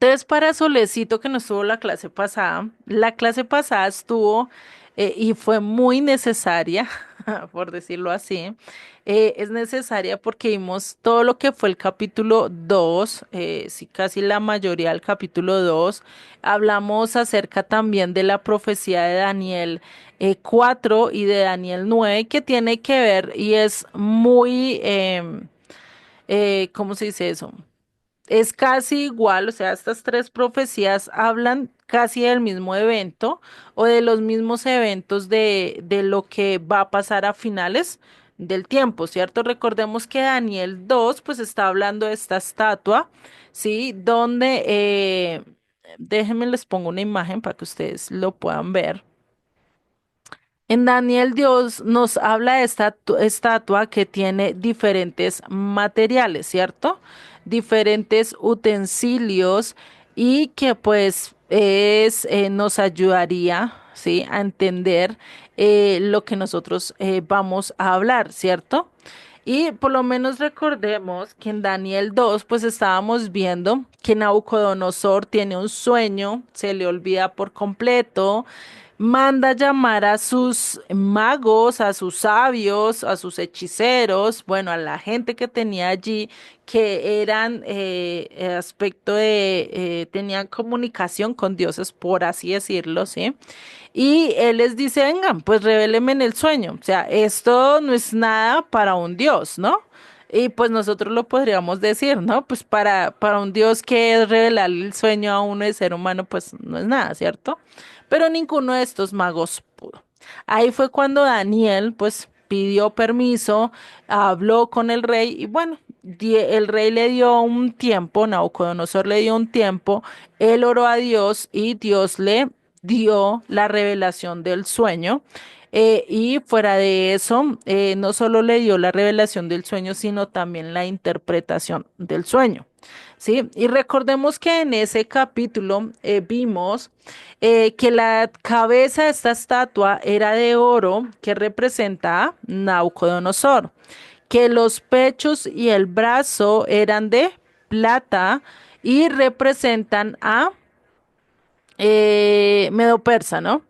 Entonces, para Solecito, que no estuvo la clase pasada estuvo y fue muy necesaria, por decirlo así. Es necesaria porque vimos todo lo que fue el capítulo 2, sí, casi la mayoría del capítulo 2. Hablamos acerca también de la profecía de Daniel 4 y de Daniel 9, que tiene que ver y es muy, ¿cómo se dice eso? Es casi igual, o sea, estas tres profecías hablan casi del mismo evento o de los mismos eventos de lo que va a pasar a finales del tiempo, ¿cierto? Recordemos que Daniel 2 pues está hablando de esta estatua, ¿sí? Donde, déjenme les pongo una imagen para que ustedes lo puedan ver. En Daniel, Dios nos habla de esta estatua que tiene diferentes materiales, ¿cierto? Diferentes utensilios y que pues nos ayudaría, ¿sí? A entender lo que nosotros vamos a hablar, ¿cierto? Y por lo menos recordemos que en Daniel 2 pues estábamos viendo que Nabucodonosor tiene un sueño, se le olvida por completo, manda llamar a sus magos, a sus sabios, a sus hechiceros, bueno, a la gente que tenía allí, que eran aspecto de, tenían comunicación con dioses, por así decirlo, ¿sí? Y él les dice, vengan, pues revélenme en el sueño. O sea, esto no es nada para un dios, ¿no? Y pues nosotros lo podríamos decir, ¿no? Pues para un dios que es revelarle el sueño a uno de ser humano, pues no es nada, ¿cierto? Pero ninguno de estos magos pudo. Ahí fue cuando Daniel, pues, pidió permiso, habló con el rey y bueno, el rey le dio un tiempo, Nabucodonosor le dio un tiempo, él oró a Dios y Dios le dio la revelación del sueño. Y fuera de eso, no solo le dio la revelación del sueño, sino también la interpretación del sueño. ¿Sí? Y recordemos que en ese capítulo vimos que la cabeza de esta estatua era de oro que representa a Nabucodonosor, que los pechos y el brazo eran de plata y representan a Medo-Persa, ¿no?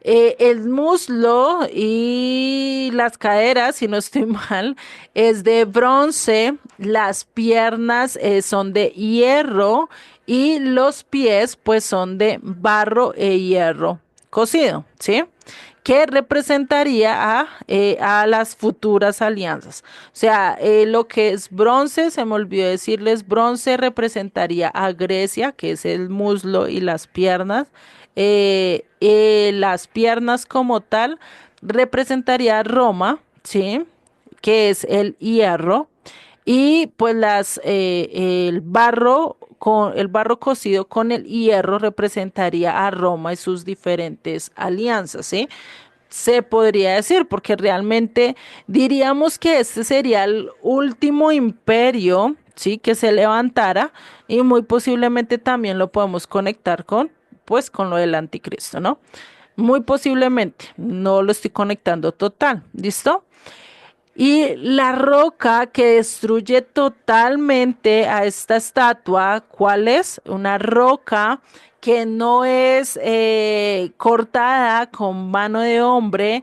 El muslo y las caderas, si no estoy mal, es de bronce, las piernas son de hierro y los pies pues son de barro e hierro cocido, ¿sí? Que representaría a las futuras alianzas. O sea, lo que es bronce, se me olvidó decirles, bronce representaría a Grecia, que es el muslo y las piernas. Las piernas como tal representaría a Roma, ¿sí? Que es el hierro. Y pues el barro cocido con el hierro representaría a Roma y sus diferentes alianzas, ¿sí? Se podría decir, porque realmente diríamos que este sería el último imperio, ¿sí? Que se levantara y muy posiblemente también lo podemos conectar con, pues, con lo del anticristo, ¿no? Muy posiblemente, no lo estoy conectando total, ¿listo? Y la roca que destruye totalmente a esta estatua, ¿cuál es? Una roca que no es cortada con mano de hombre,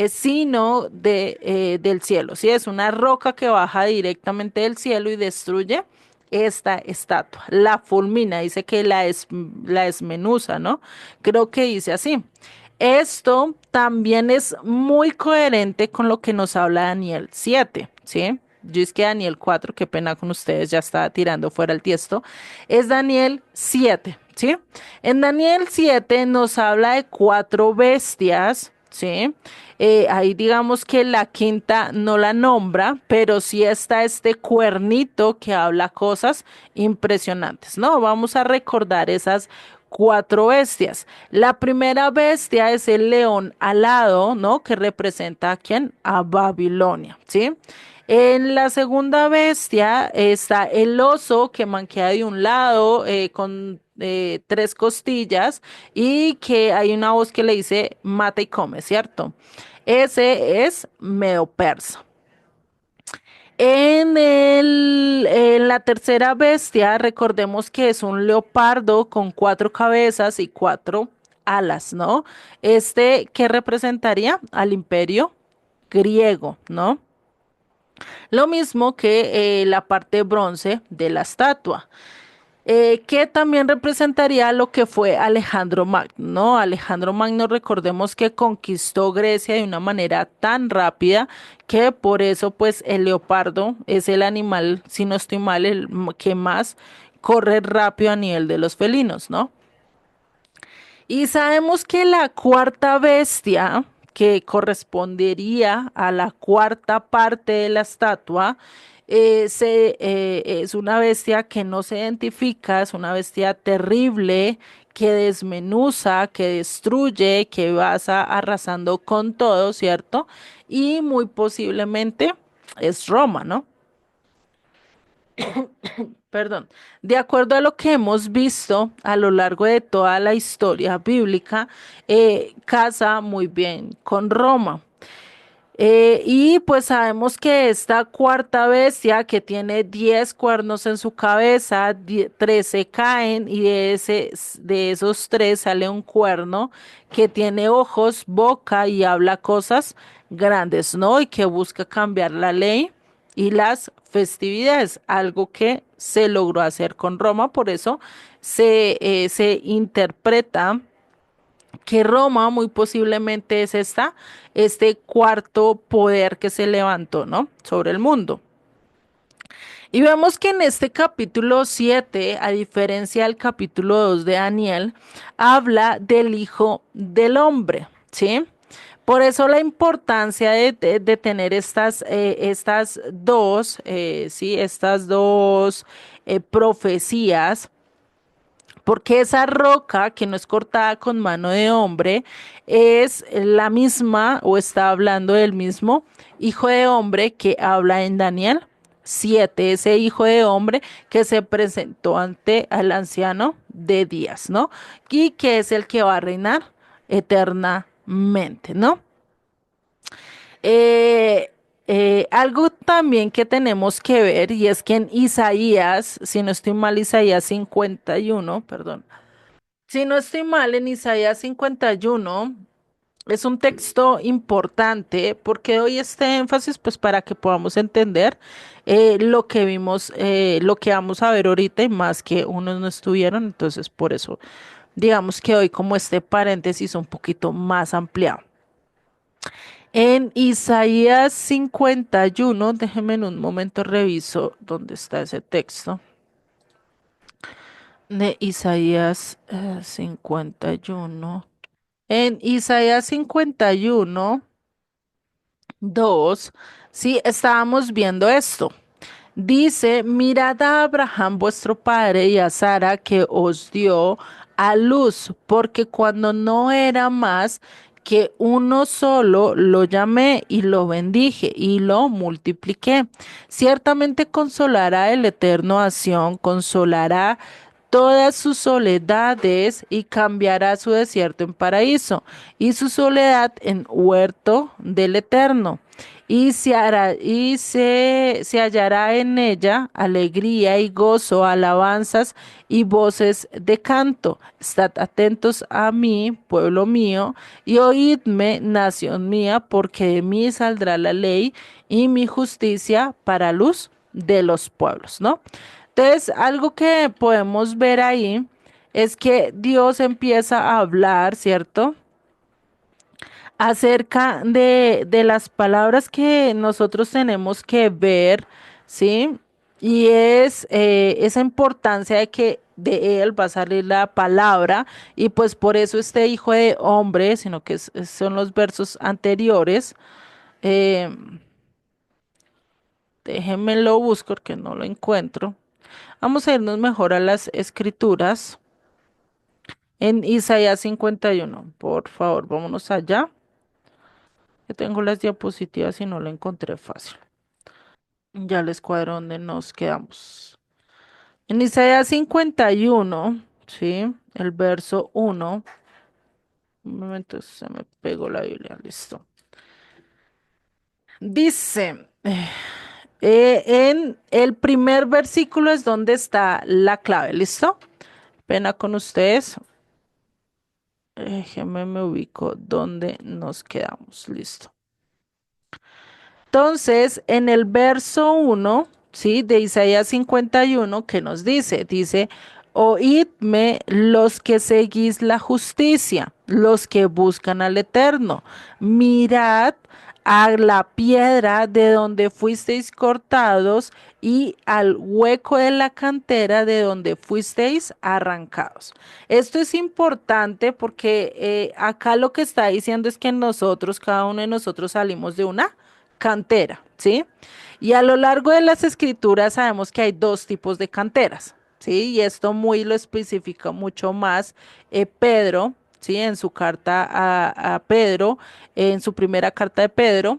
sino del cielo. Sí, es una roca que baja directamente del cielo y destruye esta estatua. La fulmina, dice que la desmenuza, ¿no? Creo que dice así. Esto también es muy coherente con lo que nos habla Daniel 7, ¿sí? Yo es que Daniel 4, qué pena con ustedes, ya estaba tirando fuera el tiesto. Es Daniel 7, ¿sí? En Daniel 7 nos habla de cuatro bestias, ¿sí? Ahí digamos que la quinta no la nombra, pero sí está este cuernito que habla cosas impresionantes, ¿no? Vamos a recordar esas cuatro bestias. La primera bestia es el león alado, ¿no? Que representa a quién? A Babilonia, ¿sí? En la segunda bestia está el oso que manquea de un lado con tres costillas y que hay una voz que le dice mata y come, ¿cierto? Ese es Medo-Persa. En la tercera bestia, recordemos que es un leopardo con cuatro cabezas y cuatro alas, ¿no? ¿Qué representaría? Al imperio griego, ¿no? Lo mismo que la parte bronce de la estatua, que también representaría lo que fue Alejandro Magno, ¿no? Alejandro Magno, recordemos que conquistó Grecia de una manera tan rápida que por eso pues el leopardo es el animal, si no estoy mal, que más corre rápido a nivel de los felinos, ¿no? Y sabemos que la cuarta bestia, que correspondería a la cuarta parte de la estatua, es una bestia que no se identifica, es una bestia terrible que desmenuza, que destruye, que arrasando con todo, ¿cierto? Y muy posiblemente es Roma, ¿no? Perdón, de acuerdo a lo que hemos visto a lo largo de toda la historia bíblica, casa muy bien con Roma. Y pues sabemos que esta cuarta bestia que tiene 10 cuernos en su cabeza, 13 caen y de esos tres sale un cuerno que tiene ojos, boca y habla cosas grandes, ¿no? Y que busca cambiar la ley y las festividades, algo que se logró hacer con Roma, por eso se interpreta que Roma muy posiblemente es este cuarto poder que se levantó, ¿no? Sobre el mundo. Y vemos que en este capítulo 7, a diferencia del capítulo 2 de Daniel, habla del Hijo del Hombre, ¿sí? Por eso la importancia de tener estas dos, ¿sí? Estas dos profecías, porque esa roca que no es cortada con mano de hombre es la misma o está hablando del mismo hijo de hombre que habla en Daniel 7, ese hijo de hombre que se presentó ante el anciano de días, ¿no? Y que es el que va a reinar eternamente, ¿no? Eh, Algo también que tenemos que ver y es que en Isaías, si no estoy mal, Isaías 51, perdón. Si no estoy mal, en Isaías 51 es un texto importante porque doy este énfasis pues para que podamos entender lo que vimos, lo que vamos a ver ahorita y más que unos no estuvieron, entonces por eso digamos que hoy como este paréntesis un poquito más ampliado. En Isaías 51, déjenme en un momento reviso dónde está ese texto de Isaías 51. En Isaías 51, 2, sí, estábamos viendo esto. Dice, mirad a Abraham vuestro padre y a Sara que os dio a luz, porque cuando no era más que uno solo, lo llamé y lo bendije y lo multipliqué. Ciertamente consolará el Eterno a Sión, consolará todas sus soledades y cambiará su desierto en paraíso y su soledad en huerto del Eterno. Se hallará en ella alegría y gozo, alabanzas y voces de canto. Estad atentos a mí, pueblo mío, y oídme, nación mía, porque de mí saldrá la ley y mi justicia para luz de los pueblos, ¿no? Entonces, algo que podemos ver ahí es que Dios empieza a hablar, ¿cierto? Acerca de las palabras que nosotros tenemos que ver, ¿sí? Y es esa importancia de que de él va a salir la palabra y pues por eso este hijo de hombre, sino que son los versos anteriores. eh, Déjenme lo busco porque no lo encuentro. Vamos a irnos mejor a las escrituras. En Isaías 51, por favor, vámonos allá. Que tengo las diapositivas y no lo encontré fácil. Ya les cuadro donde nos quedamos. En Isaías 51, ¿sí? El verso 1. Un momento, se me pegó la Biblia, listo. Dice. En el primer versículo es donde está la clave, ¿listo? Pena con ustedes. Déjenme me ubico donde nos quedamos, listo. Entonces, en el verso 1, ¿sí? De Isaías 51, ¿qué nos dice? Dice, oídme los que seguís la justicia, los que buscan al Eterno. Mirad a la piedra de donde fuisteis cortados y al hueco de la cantera de donde fuisteis arrancados. Esto es importante porque acá lo que está diciendo es que nosotros, cada uno de nosotros salimos de una cantera, ¿sí? Y a lo largo de las escrituras sabemos que hay dos tipos de canteras, ¿sí? Y esto muy lo especifica mucho más Pedro, ¿sí? En su carta a Pedro, en su primera carta de Pedro.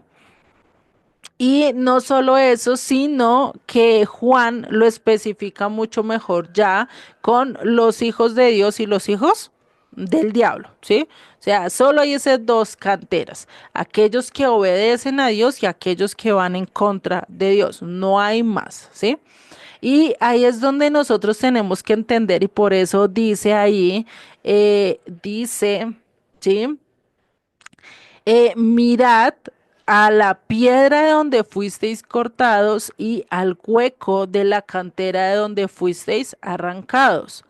Y no solo eso, sino que Juan lo especifica mucho mejor ya con los hijos de Dios y los hijos del diablo, ¿sí? O sea, solo hay esas dos canteras, aquellos que obedecen a Dios y aquellos que van en contra de Dios, no hay más, ¿sí? Y ahí es donde nosotros tenemos que entender y por eso dice ahí, dice, ¿sí? Mirad a la piedra de donde fuisteis cortados y al hueco de la cantera de donde fuisteis arrancados.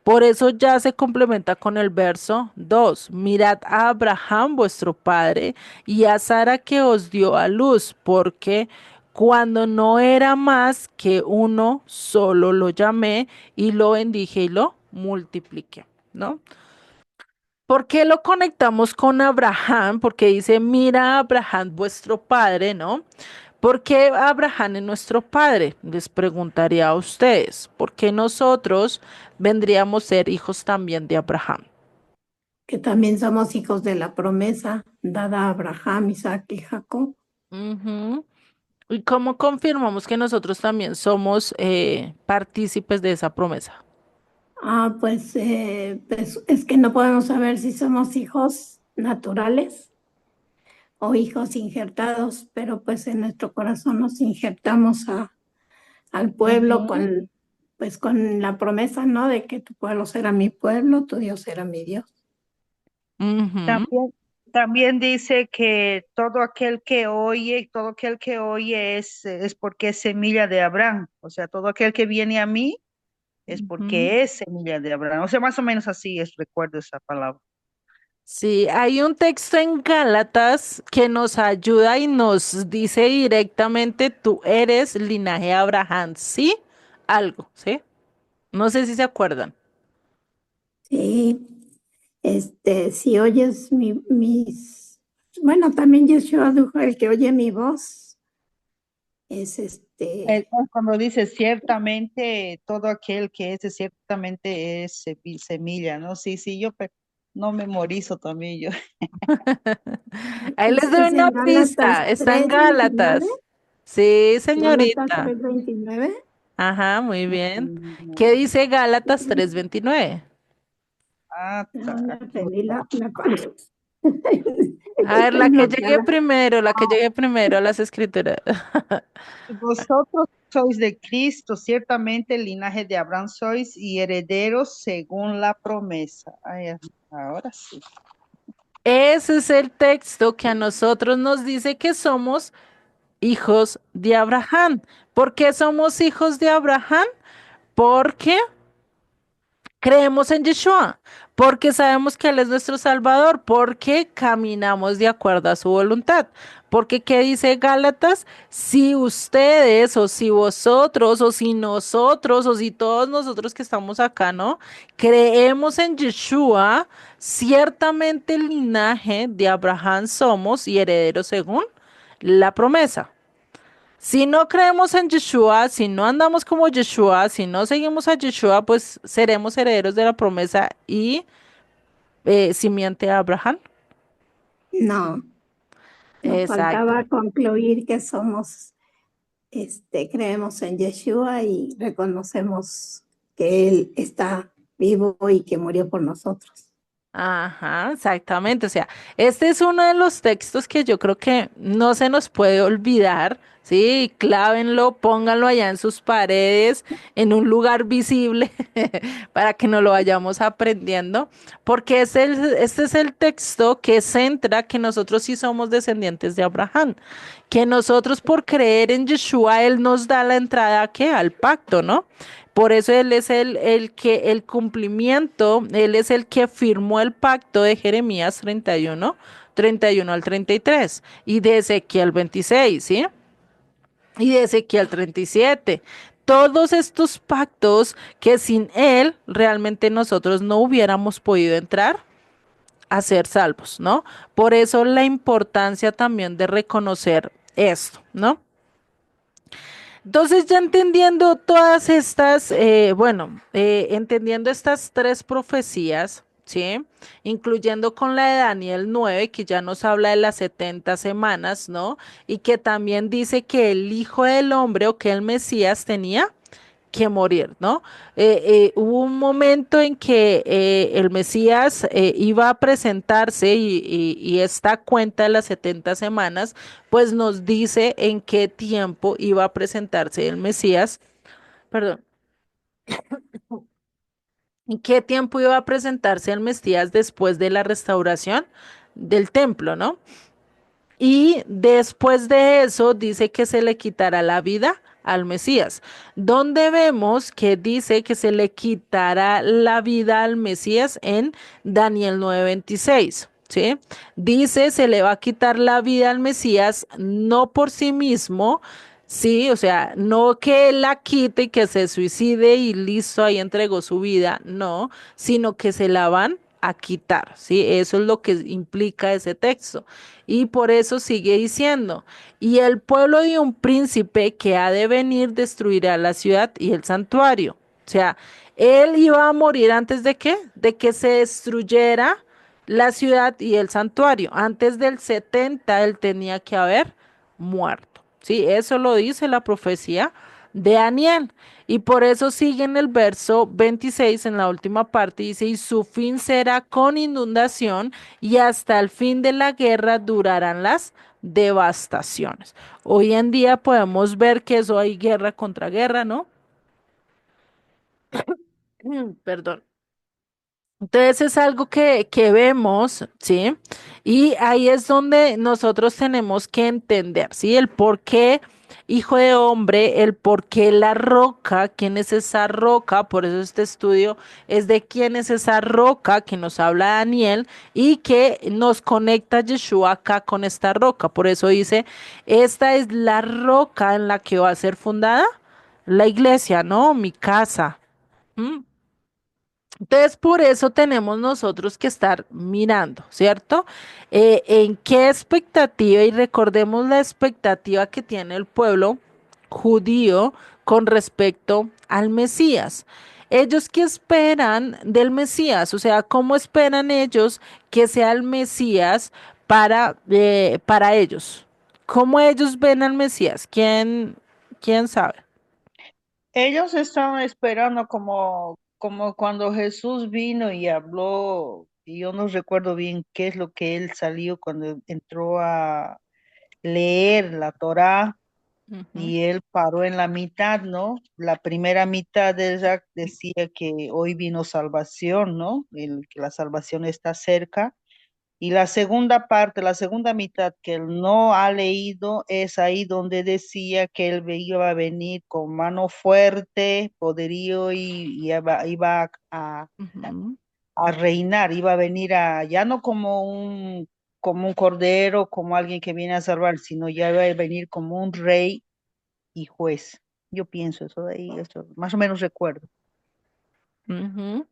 Por eso ya se complementa con el verso 2. Mirad a Abraham vuestro padre y a Sara que os dio a luz, porque cuando no era más que uno, solo lo llamé y lo bendije y lo multipliqué, ¿no? ¿Por qué lo conectamos con Abraham? Porque dice, mira a Abraham vuestro padre, ¿no? ¿Por qué Abraham es nuestro padre? Les preguntaría a ustedes. ¿Por qué nosotros vendríamos a ser hijos también de Abraham? Que también somos hijos de la promesa dada a Abraham, Isaac y Jacob. Ujú. ¿Y cómo confirmamos que nosotros también somos partícipes de esa promesa? Pues es que no podemos saber si somos hijos naturales o hijos injertados, pero pues en nuestro corazón nos injertamos al pueblo Ujú, pues con la promesa, ¿no? De que tu pueblo será mi pueblo, tu Dios será mi Dios. ujú. También, también dice que todo aquel que oye es porque es semilla de Abraham. O sea, todo aquel que viene a mí es Ujú. porque es semilla de Abraham. O sea, más o menos así es, recuerdo esa palabra. Sí, hay un texto en Gálatas que nos ayuda y nos dice directamente, tú eres linaje de Abraham, ¿sí? Algo, ¿sí? No sé si se acuerdan. Sí, si oyes bueno, también Yeshua dijo, el que oye mi voz es Cuando dice ciertamente, todo aquel que es, ciertamente es semilla, ¿no? Sí, sí, no memorizo también yo. Ahí les doy es una en Gálatas pista, está en 3:29. Gálatas. Sí, Gálatas señorita. 3:29. Ajá, muy bien. ¿Qué dice Gálatas 3:29? Ah, ya Aquí lo perdí tengo. la cosa. A ver, Estoy bloqueada. la que llegue primero a las escrituras. Y vosotros sois de Cristo, ciertamente el linaje de Abraham sois y herederos según la promesa. Ay, ahora sí. Ese es el texto que a nosotros nos dice que somos hijos de Abraham. ¿Por qué somos hijos de Abraham? Porque creemos en Yeshua, porque sabemos que Él es nuestro Salvador, porque caminamos de acuerdo a su voluntad. Porque, ¿qué dice Gálatas? Si ustedes, o si vosotros, o si nosotros, o si todos nosotros que estamos acá, ¿no? Creemos en Yeshua, ciertamente el linaje de Abraham somos y herederos según la promesa. Si no creemos en Yeshua, si no andamos como Yeshua, si no seguimos a Yeshua, pues seremos herederos de la promesa y simiente de Abraham. No, nos Exacto. faltaba concluir que creemos en Yeshua y reconocemos que Él está vivo y que murió por nosotros. Ajá, exactamente. O sea, este es uno de los textos que yo creo que no se nos puede olvidar, ¿sí? Clávenlo, pónganlo allá en sus paredes, en un lugar visible, para que no lo vayamos aprendiendo, porque este es el texto que centra que nosotros sí somos descendientes de Abraham, que nosotros por creer en Yeshua, Él nos da la entrada ¿a qué? Al pacto, ¿no? Por eso Él es el que el cumplimiento, Él es el que firmó el pacto de Jeremías 31 al 33 y de Ezequiel 26, ¿sí? Y de Ezequiel 37. Todos estos pactos que sin Él realmente nosotros no hubiéramos podido entrar a ser salvos, ¿no? Por eso la importancia también de reconocer esto, ¿no? Entonces, ya entendiendo todas estas, entendiendo estas tres profecías, ¿sí? Incluyendo con la de Daniel 9, que ya nos habla de las 70 semanas, ¿no? Y que también dice que el Hijo del Hombre o que el Mesías tenía que morir, ¿no? Hubo un momento en que el Mesías iba a presentarse y esta cuenta de las 70 semanas, pues nos dice en qué tiempo iba a presentarse el Mesías, perdón, en qué tiempo iba a presentarse el Mesías después de la restauración del templo, ¿no? Y después de eso dice que se le quitará la vida al Mesías, donde vemos que dice que se le quitará la vida al Mesías en Daniel 9:26. ¿Sí? Dice, se le va a quitar la vida al Mesías no por sí mismo, sí, o sea, no que él la quite y que se suicide y listo, ahí entregó su vida, no, sino que se la van a quitar, ¿sí? Eso es lo que implica ese texto. Y por eso sigue diciendo, y el pueblo de un príncipe que ha de venir destruirá la ciudad y el santuario. O sea, él iba a morir antes de qué? De que se destruyera la ciudad y el santuario. Antes del 70 él tenía que haber muerto. Sí, eso lo dice la profecía de Daniel. Y por eso sigue en el verso 26, en la última parte, dice, y su fin será con inundación y hasta el fin de la guerra durarán las devastaciones. Hoy en día podemos ver que eso hay guerra contra guerra, ¿no? Perdón. Entonces es algo que vemos, ¿sí? Y ahí es donde nosotros tenemos que entender, ¿sí? El por qué, hijo de hombre, el por qué la roca, quién es esa roca, por eso este estudio es de quién es esa roca que nos habla Daniel y que nos conecta Yeshua acá con esta roca. Por eso dice, esta es la roca en la que va a ser fundada la iglesia, ¿no? Mi casa. ¿Mm? Entonces, por eso tenemos nosotros que estar mirando, ¿cierto? En qué expectativa, y recordemos la expectativa que tiene el pueblo judío con respecto al Mesías. Ellos qué esperan del Mesías, o sea, ¿cómo esperan ellos que sea el Mesías para ellos? ¿Cómo ellos ven al Mesías? ¿Quién sabe? Ellos estaban esperando como cuando Jesús vino y habló, y yo no recuerdo bien qué es lo que él salió cuando entró a leer la Torá Ujú, y él paró en la mitad, ¿no? La primera mitad de ella decía que hoy vino salvación, ¿no? Que la salvación está cerca. Y la segunda parte, la segunda mitad que él no ha leído, es ahí donde decía que él iba a venir con mano fuerte, poderío y iba ujú. a reinar, iba a venir ya no como un cordero, como alguien que viene a salvar, sino ya iba a venir como un rey y juez. Yo pienso eso de ahí, eso más o menos recuerdo. Ujú.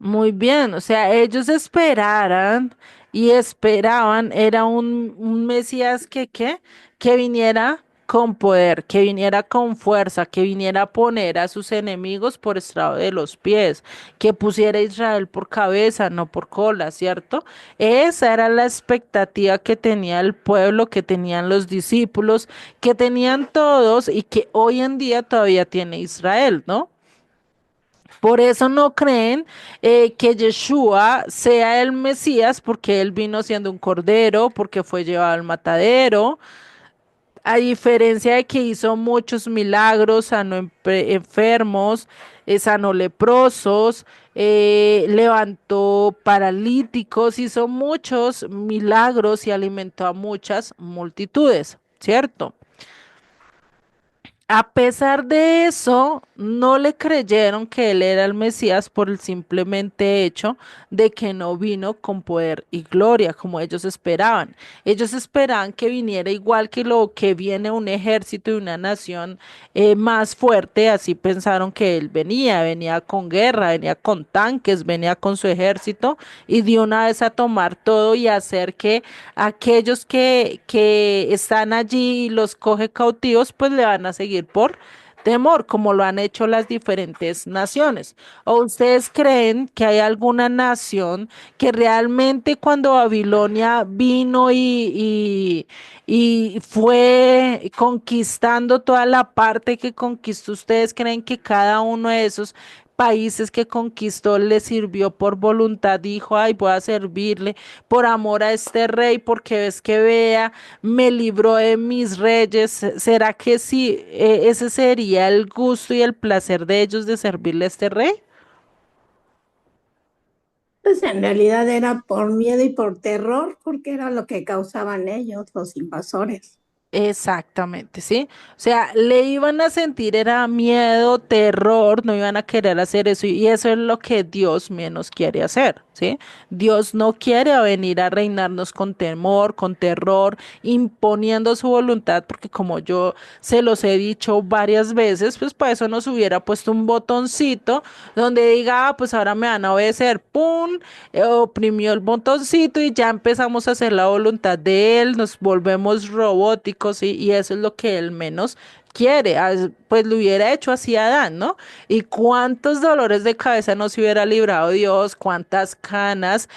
Muy bien, o sea, ellos esperaran y esperaban, era un Mesías que viniera con poder, que viniera con fuerza, que viniera a poner a sus enemigos por estrado de los pies, que pusiera a Israel por cabeza, no por cola, ¿cierto? Esa era la expectativa que tenía el pueblo, que tenían los discípulos, que tenían todos y que hoy en día todavía tiene Israel, ¿no? Por eso no creen que Yeshua sea el Mesías, porque él vino siendo un cordero, porque fue llevado al matadero, a diferencia de que hizo muchos milagros, sanó enfermos, sanó leprosos, levantó paralíticos, hizo muchos milagros y alimentó a muchas multitudes, ¿cierto? A pesar de eso, no le creyeron que él era el Mesías por el simplemente hecho de que no vino con poder y gloria como ellos esperaban. Ellos esperaban que viniera igual que lo que viene un ejército y una nación más fuerte. Así pensaron que él venía, venía con guerra, venía con tanques, venía con su ejército y de una vez a tomar todo y hacer que aquellos que están allí y los coge cautivos, pues le van a seguir por temor, como lo han hecho las diferentes naciones. ¿O ustedes creen que hay alguna nación que realmente cuando Babilonia vino y fue conquistando toda la parte que conquistó, ustedes creen que cada uno de esos países que conquistó le sirvió por voluntad, dijo, ay, voy a servirle por amor a este rey, porque ves que vea, me libró de mis reyes? ¿Será que sí, ese sería el gusto y el placer de ellos de servirle a este rey? Pues en realidad era por miedo y por terror, porque era lo que causaban ellos, los invasores. Exactamente, ¿sí? O sea, le iban a sentir era miedo, terror, no iban a querer hacer eso y eso es lo que Dios menos quiere hacer, ¿sí? Dios no quiere venir a reinarnos con temor, con terror, imponiendo su voluntad, porque como yo se los he dicho varias veces, pues para eso nos hubiera puesto un botoncito donde diga, pues ahora me van a obedecer, ¡pum! Oprimió el botoncito y ya empezamos a hacer la voluntad de él, nos volvemos robóticos y eso es lo que él menos quiere. Pues lo hubiera hecho así a Adán, ¿no? Y cuántos dolores de cabeza nos hubiera librado Dios, cuántas canas,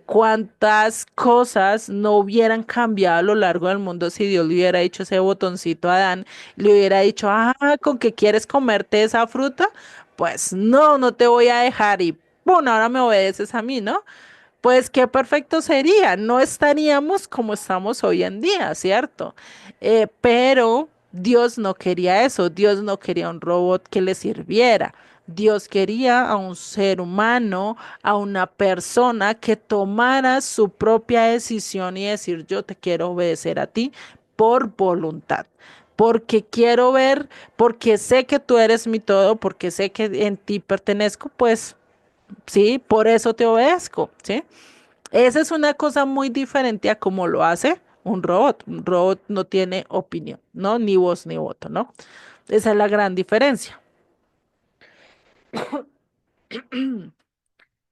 cuántas cosas no hubieran cambiado a lo largo del mundo si Dios le hubiera hecho ese botoncito a Adán, le hubiera dicho, ah, ¿con qué quieres comerte esa fruta? Pues no, no te voy a dejar y bueno, ahora me obedeces a mí, ¿no? Pues qué perfecto sería, no estaríamos como estamos hoy en día, ¿cierto? Pero Dios no quería eso, Dios no quería un robot que le sirviera. Dios quería a un ser humano, a una persona que tomara su propia decisión y decir, yo te quiero obedecer a ti por voluntad. Porque quiero ver, porque sé que tú eres mi todo, porque sé que en ti pertenezco, pues sí, por eso te obedezco, ¿sí? Esa es una cosa muy diferente a cómo lo hace un robot. Un robot no tiene opinión, ¿no? Ni voz ni voto, ¿no? Esa es la gran diferencia.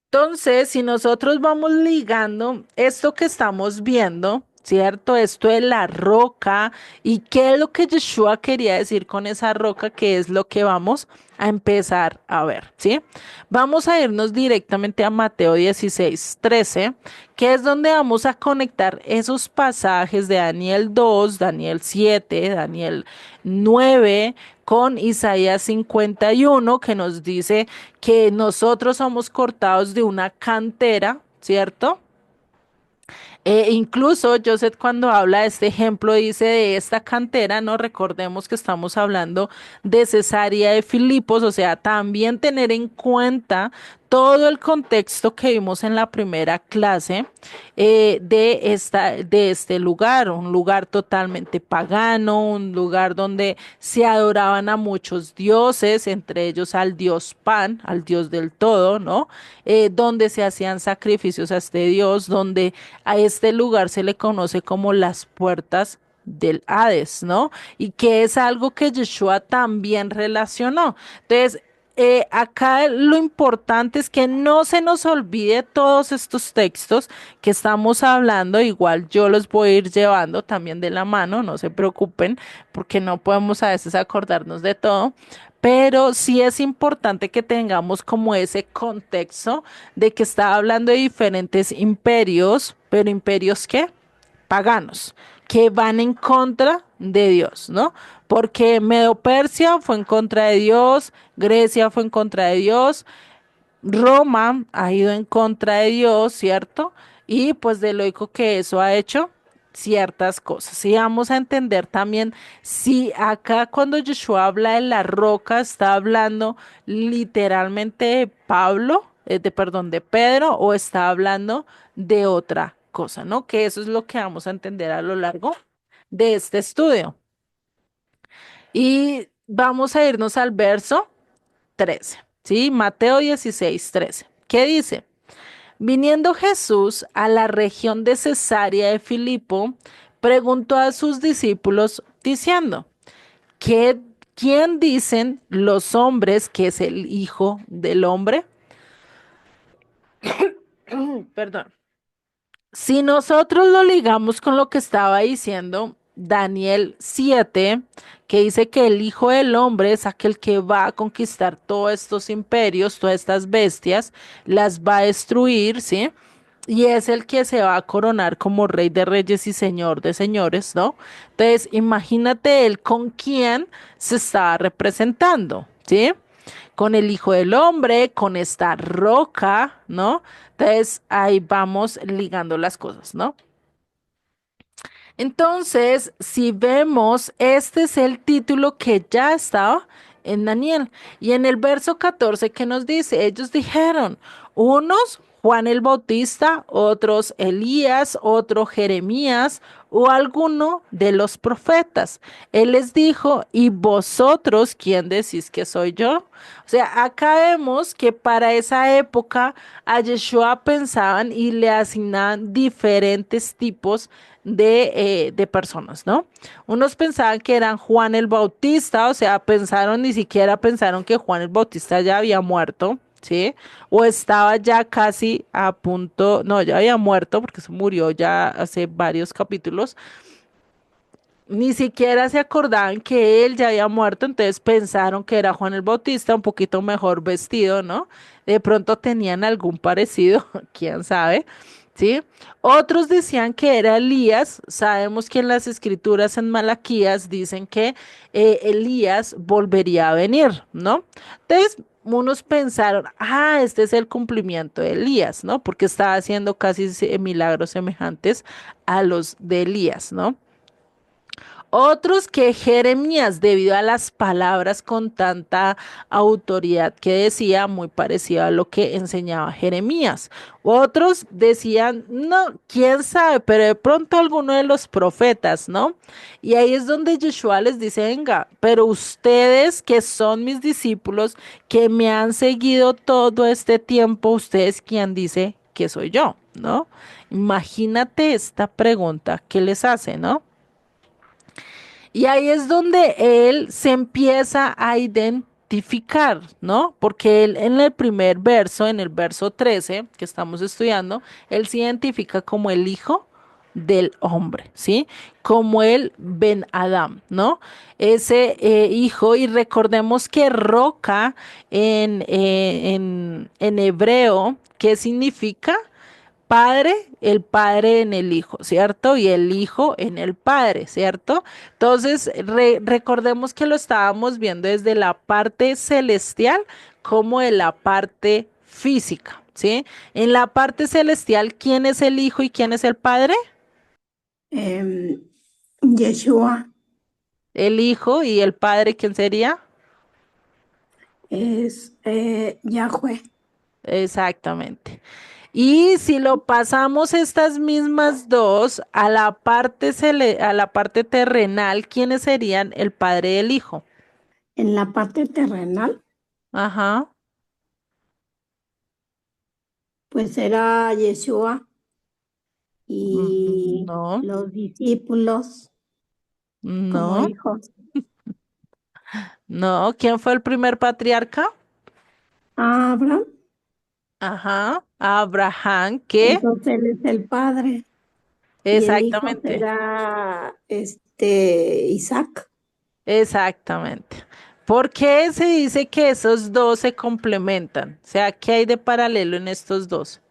Entonces, si nosotros vamos ligando esto que estamos viendo, ¿cierto? Esto de la roca y qué es lo que Yeshua quería decir con esa roca, que es lo que vamos a empezar a ver, ¿sí? Vamos a irnos directamente a Mateo 16:13, que es donde vamos a conectar esos pasajes de Daniel 2, Daniel 7, Daniel 9 con Isaías 51, que nos dice que nosotros somos cortados de una cantera, ¿cierto? Incluso Joseph cuando habla de este ejemplo dice de esta cantera, no recordemos que estamos hablando de Cesarea de Filipos, o sea, también tener en cuenta todo el contexto que vimos en la primera clase de este lugar, un lugar totalmente pagano, un lugar donde se adoraban a muchos dioses, entre ellos al dios Pan, al dios del todo, ¿no? Donde se hacían sacrificios a este dios, donde a este lugar se le conoce como las puertas del Hades, ¿no? Y que es algo que Yeshua también relacionó. Entonces, acá lo importante es que no se nos olvide todos estos textos que estamos hablando. Igual yo los voy a ir llevando también de la mano, no se preocupen, porque no podemos a veces acordarnos de todo. Pero sí es importante que tengamos como ese contexto de que está hablando de diferentes imperios, pero imperios ¿qué? Paganos, que van en contra de Dios, ¿no? Porque Medo-Persia fue en contra de Dios, Grecia fue en contra de Dios, Roma ha ido en contra de Dios, ¿cierto? Y pues de lógico que eso ha hecho ciertas cosas. Y vamos a entender también si acá cuando Yeshua habla de la roca, está hablando literalmente de Pablo, perdón, de Pedro, o está hablando de otra cosa, ¿no? Que eso es lo que vamos a entender a lo largo de este estudio. Y vamos a irnos al verso 13, ¿sí? Mateo 16:13. ¿Qué dice? Viniendo Jesús a la región de Cesarea de Filipo, preguntó a sus discípulos diciendo, ¿qué, quién dicen los hombres que es el Hijo del Hombre? Perdón. Si nosotros lo ligamos con lo que estaba diciendo Daniel 7, que dice que el Hijo del Hombre es aquel que va a conquistar todos estos imperios, todas estas bestias, las va a destruir, ¿sí? Y es el que se va a coronar como Rey de Reyes y Señor de Señores, ¿no? Entonces, imagínate él con quién se está representando, ¿sí? Con el Hijo del Hombre, con esta roca, ¿no? Entonces ahí vamos ligando las cosas, ¿no? Entonces, si vemos, este es el título que ya estaba en Daniel. Y en el verso 14 que nos dice, ellos dijeron, unos Juan el Bautista, otros Elías, otro Jeremías o alguno de los profetas. Él les dijo, ¿y vosotros quién decís que soy yo? O sea, acá vemos que para esa época a Yeshua pensaban y le asignaban diferentes tipos de personas, ¿no? Unos pensaban que eran Juan el Bautista, o sea, ni siquiera pensaron que Juan el Bautista ya había muerto, ¿sí? O estaba ya casi a punto, no, ya había muerto porque se murió ya hace varios capítulos. Ni siquiera se acordaban que él ya había muerto, entonces pensaron que era Juan el Bautista, un poquito mejor vestido, ¿no? De pronto tenían algún parecido, quién sabe, ¿sí? Otros decían que era Elías. Sabemos que en las escrituras en Malaquías dicen que Elías volvería a venir, ¿no? Entonces, unos pensaron, este es el cumplimiento de Elías, ¿no? Porque estaba haciendo casi milagros semejantes a los de Elías, ¿no? Otros que Jeremías, debido a las palabras con tanta autoridad que decía, muy parecido a lo que enseñaba Jeremías. Otros decían, no, quién sabe, pero de pronto alguno de los profetas, ¿no? Y ahí es donde Yeshua les dice, venga, pero ustedes que son mis discípulos, que me han seguido todo este tiempo, ustedes quién dice que soy yo, ¿no? Imagínate esta pregunta que les hace, ¿no? Y ahí es donde él se empieza a identificar, ¿no? Porque él en el primer verso, en el verso 13 que estamos estudiando, él se identifica como el hijo del hombre, ¿sí? Como el Ben Adam, ¿no? Ese hijo, y recordemos que roca en hebreo, ¿qué significa? Padre, el Padre en el Hijo, ¿cierto? Y el Hijo en el Padre, ¿cierto? Entonces, recordemos que lo estábamos viendo desde la parte celestial como de la parte física, ¿sí? En la parte celestial, ¿quién es el Hijo y quién es el Padre? Em, Yeshua El Hijo y el Padre, ¿quién sería? es Yahweh. Exactamente. Y si lo pasamos estas mismas dos a la parte a la parte terrenal, ¿quiénes serían el padre y el hijo? En la parte terrenal, Ajá. pues era Yeshua y No, los discípulos como no, hijos. no. ¿Quién fue el primer patriarca? Abraham, Ajá. Abraham, ¿qué? entonces él es el padre y el hijo Exactamente, será Isaac. exactamente. ¿Por qué se dice que esos dos se complementan? O sea, ¿qué hay de paralelo en estos dos?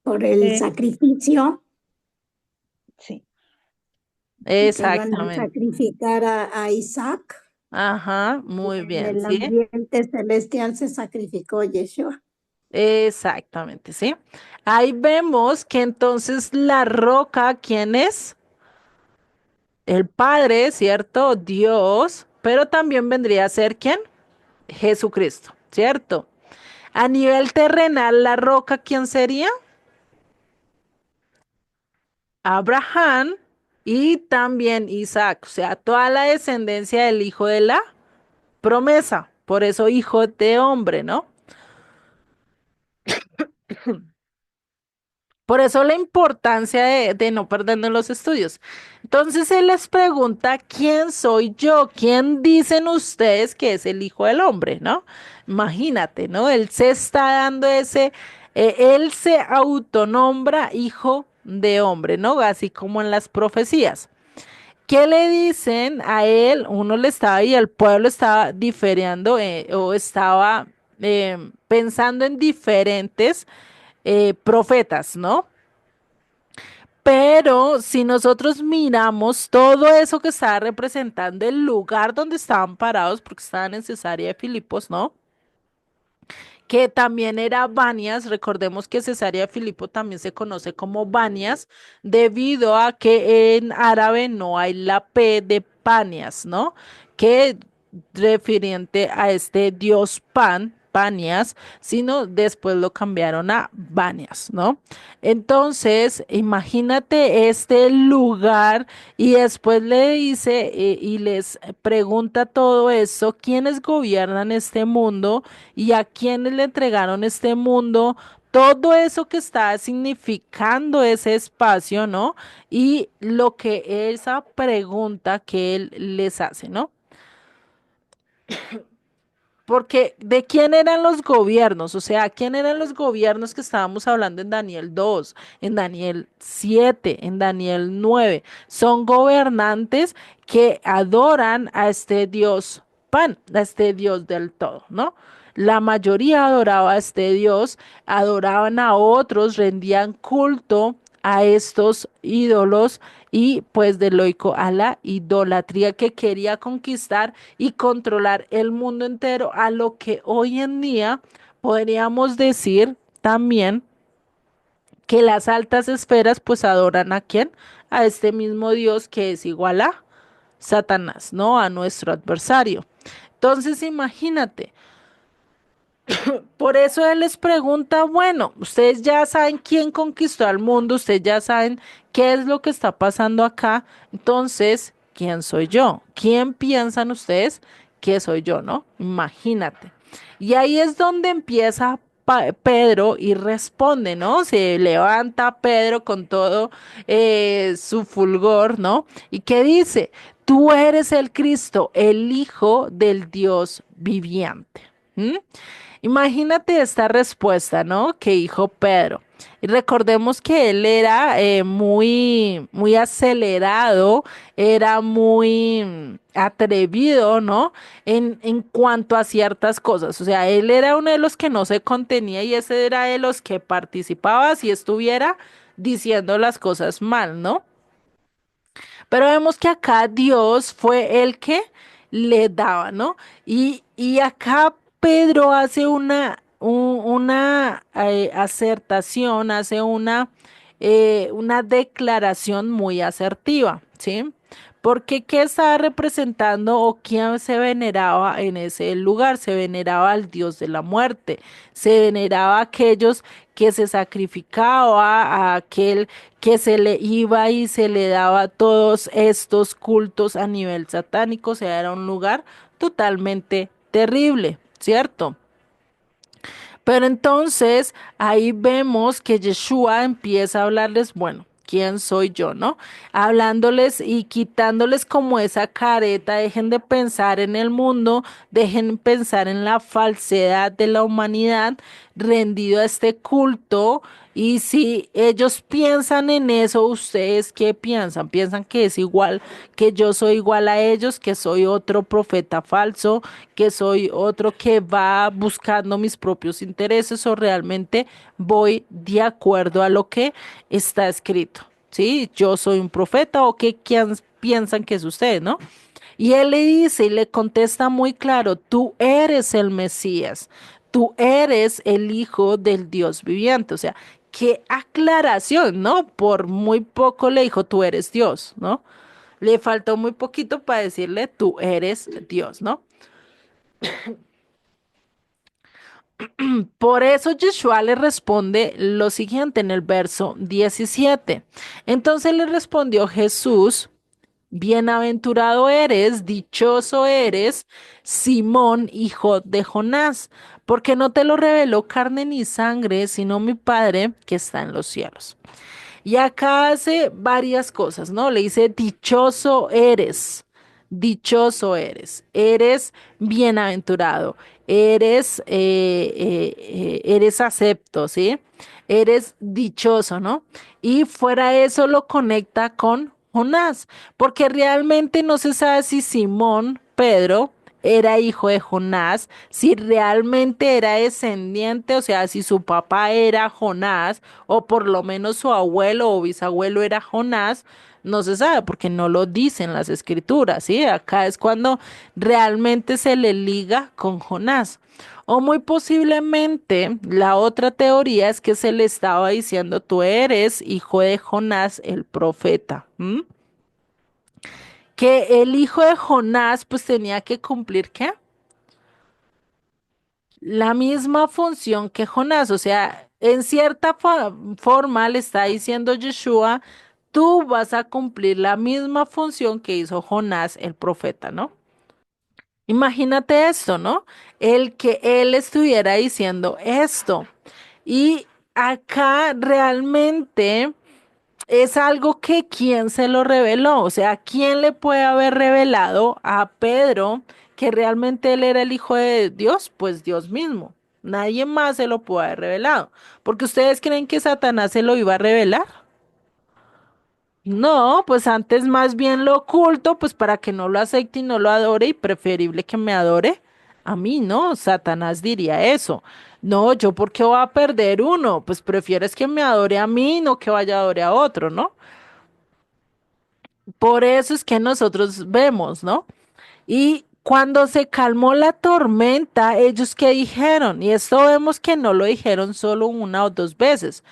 Por el Eh, sacrificio Sí. y que van a Exactamente. sacrificar a Isaac. Ajá, Y muy en bien, el ¿sí? ambiente celestial se sacrificó Yeshua. Exactamente, ¿sí? Ahí vemos que entonces la roca, ¿quién es? El Padre, ¿cierto? Dios, pero también vendría a ser ¿quién? Jesucristo, ¿cierto? A nivel terrenal, la roca, ¿quién sería? Abraham y también Isaac, o sea, toda la descendencia del hijo de la promesa, por eso hijo de hombre, ¿no? Por eso la importancia de no perdernos los estudios. Entonces él les pregunta, ¿quién soy yo? ¿Quién dicen ustedes que es el Hijo del Hombre? ¿No? Imagínate, ¿no? Él se está dando él se autonombra Hijo de Hombre, ¿no? Así como en las profecías. ¿Qué le dicen a él? Uno le estaba y el pueblo estaba diferenciando o estaba pensando en diferentes profetas, ¿no? Pero si nosotros miramos todo eso que estaba representando el lugar donde estaban parados, porque estaban en Cesarea de Filipos, ¿no? Que también era Banias, recordemos que Cesarea de Filipo también se conoce como Banias, debido a que en árabe no hay la P de Panias, ¿no? Que refiriente a este dios Pan, Panias, sino después lo cambiaron a Banias, ¿no? Entonces, imagínate este lugar y después le dice y les pregunta todo eso, ¿quiénes gobiernan este mundo y a quiénes le entregaron este mundo? Todo eso que está significando ese espacio, ¿no? Y lo que esa pregunta que él les hace, ¿no? Porque ¿de quién eran los gobiernos? O sea, ¿quién eran los gobiernos que estábamos hablando en Daniel 2, en Daniel 7, en Daniel 9? Son gobernantes que adoran a este Dios Pan, a este Dios del todo, ¿no? La mayoría adoraba a este Dios, adoraban a otros, rendían culto a estos ídolos y pues de loico a la idolatría que quería conquistar y controlar el mundo entero, a lo que hoy en día podríamos decir también que las altas esferas pues adoran a quién, a este mismo Dios que es igual a Satanás, ¿no? A nuestro adversario. Entonces imagínate, por eso él les pregunta, bueno, ustedes ya saben quién conquistó al mundo, ustedes ya saben qué es lo que está pasando acá, entonces, ¿quién soy yo? ¿Quién piensan ustedes que soy yo, no? Imagínate. Y ahí es donde empieza Pedro y responde, ¿no? Se levanta Pedro con todo su fulgor, ¿no? ¿Y qué dice? Tú eres el Cristo, el Hijo del Dios viviente. ¿Mm? Imagínate esta respuesta, ¿no? Que dijo Pedro. Y recordemos que él era muy acelerado, era muy atrevido, ¿no? En cuanto a ciertas cosas. O sea, él era uno de los que no se contenía y ese era de los que participaba si estuviera diciendo las cosas mal, ¿no? Pero vemos que acá Dios fue el que le daba, ¿no? Y acá Pedro hace una acertación, hace una declaración muy asertiva, ¿sí? Porque ¿qué estaba representando o quién se veneraba en ese lugar? Se veneraba al Dios de la muerte, se veneraba a aquellos que se sacrificaba, a aquel que se le iba y se le daba todos estos cultos a nivel satánico, o sea, era un lugar totalmente terrible, ¿cierto? Pero entonces ahí vemos que Yeshua empieza a hablarles, bueno, ¿quién soy yo, no? Hablándoles y quitándoles como esa careta, dejen de pensar en el mundo, dejen pensar en la falsedad de la humanidad, rendido a este culto. Y si ellos piensan en eso, ¿ustedes qué piensan? ¿Piensan que es igual, que yo soy igual a ellos, que soy otro profeta falso, que soy otro que va buscando mis propios intereses o realmente voy de acuerdo a lo que está escrito? ¿sí? Yo soy un profeta o qué quién piensan que es usted, ¿no? Y él le dice y le contesta muy claro, tú eres el Mesías, tú eres el Hijo del Dios viviente. O sea, qué aclaración, ¿no? Por muy poco le dijo, tú eres Dios, ¿no? Le faltó muy poquito para decirle, tú eres Dios, ¿no? Por eso Yeshua le responde lo siguiente en el verso 17. Entonces le respondió Jesús, bienaventurado eres, dichoso eres, Simón, hijo de Jonás, porque no te lo reveló carne ni sangre, sino mi Padre que está en los cielos. Y acá hace varias cosas, ¿no? Le dice, dichoso eres, eres bienaventurado, eres acepto, ¿sí? Eres dichoso, ¿no? Y fuera de eso lo conecta con Jonás, porque realmente no se sabe si Simón, Pedro, era hijo de Jonás, si realmente era descendiente, o sea, si su papá era Jonás, o por lo menos su abuelo o bisabuelo era Jonás, no se sabe porque no lo dicen las escrituras, ¿sí? Acá es cuando realmente se le liga con Jonás. O muy posiblemente la otra teoría es que se le estaba diciendo, tú eres hijo de Jonás el profeta. ¿M? Que el hijo de Jonás pues tenía que cumplir, ¿qué? La misma función que Jonás, o sea, en cierta forma le está diciendo Yeshua, tú vas a cumplir la misma función que hizo Jonás el profeta, ¿no? Imagínate esto, ¿no? El que él estuviera diciendo esto. Y acá realmente es algo que quién se lo reveló, o sea, quién le puede haber revelado a Pedro que realmente él era el hijo de Dios, pues Dios mismo. Nadie más se lo puede haber revelado, porque ustedes creen que Satanás se lo iba a revelar. No, pues antes más bien lo oculto, pues para que no lo acepte y no lo adore, y preferible que me adore a mí, ¿no? Satanás diría eso. No, yo por qué voy a perder uno, pues prefieres que me adore a mí, no que vaya a adore a otro, ¿no? Por eso es que nosotros vemos, ¿no? Y cuando se calmó la tormenta, ellos qué dijeron, y esto vemos que no lo dijeron solo una o dos veces.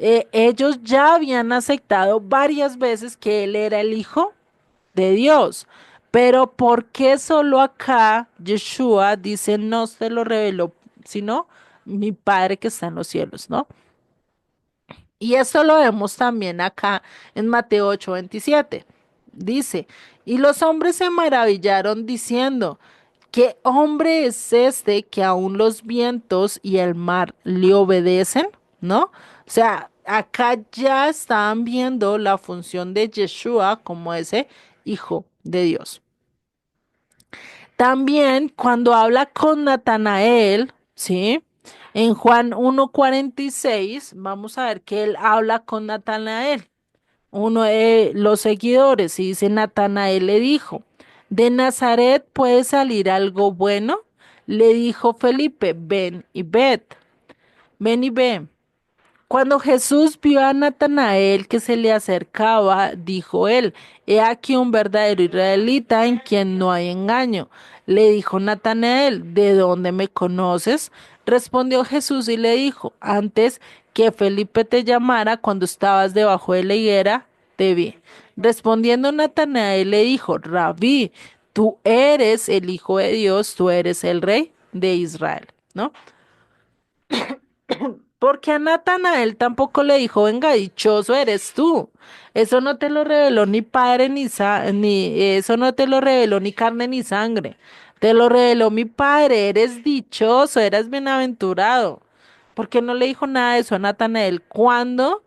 Ellos ya habían aceptado varias veces que él era el hijo de Dios. Pero ¿por qué solo acá Yeshua dice no se lo reveló, sino mi Padre que está en los cielos, ¿no? Y esto lo vemos también acá en Mateo 8:27. Dice, y los hombres se maravillaron diciendo, ¿qué hombre es este que aún los vientos y el mar le obedecen? ¿No? O sea, acá ya estaban viendo la función de Yeshua como ese hijo de Dios. También cuando habla con Natanael, ¿sí? En Juan 1:46, vamos a ver que él habla con Natanael, uno de los seguidores, y dice, Natanael le dijo, ¿de Nazaret puede salir algo bueno? Le dijo Felipe, ven y ve. Cuando Jesús vio a Natanael que se le acercaba, dijo él, he aquí un verdadero israelita en quien no hay engaño. Le dijo Natanael, ¿de dónde me conoces? Respondió Jesús y le dijo, antes que Felipe te llamara cuando estabas debajo de la higuera, te vi. Respondiendo Natanael le dijo, Rabí, tú eres el Hijo de Dios, tú eres el Rey de Israel, ¿no? Porque a Natanael tampoco le dijo, venga, dichoso eres tú. Eso no te lo reveló ni padre ni eso no te lo reveló ni carne ni sangre. Te lo reveló mi padre, eres dichoso, eres bienaventurado. Porque no le dijo nada de eso a Natanael cuando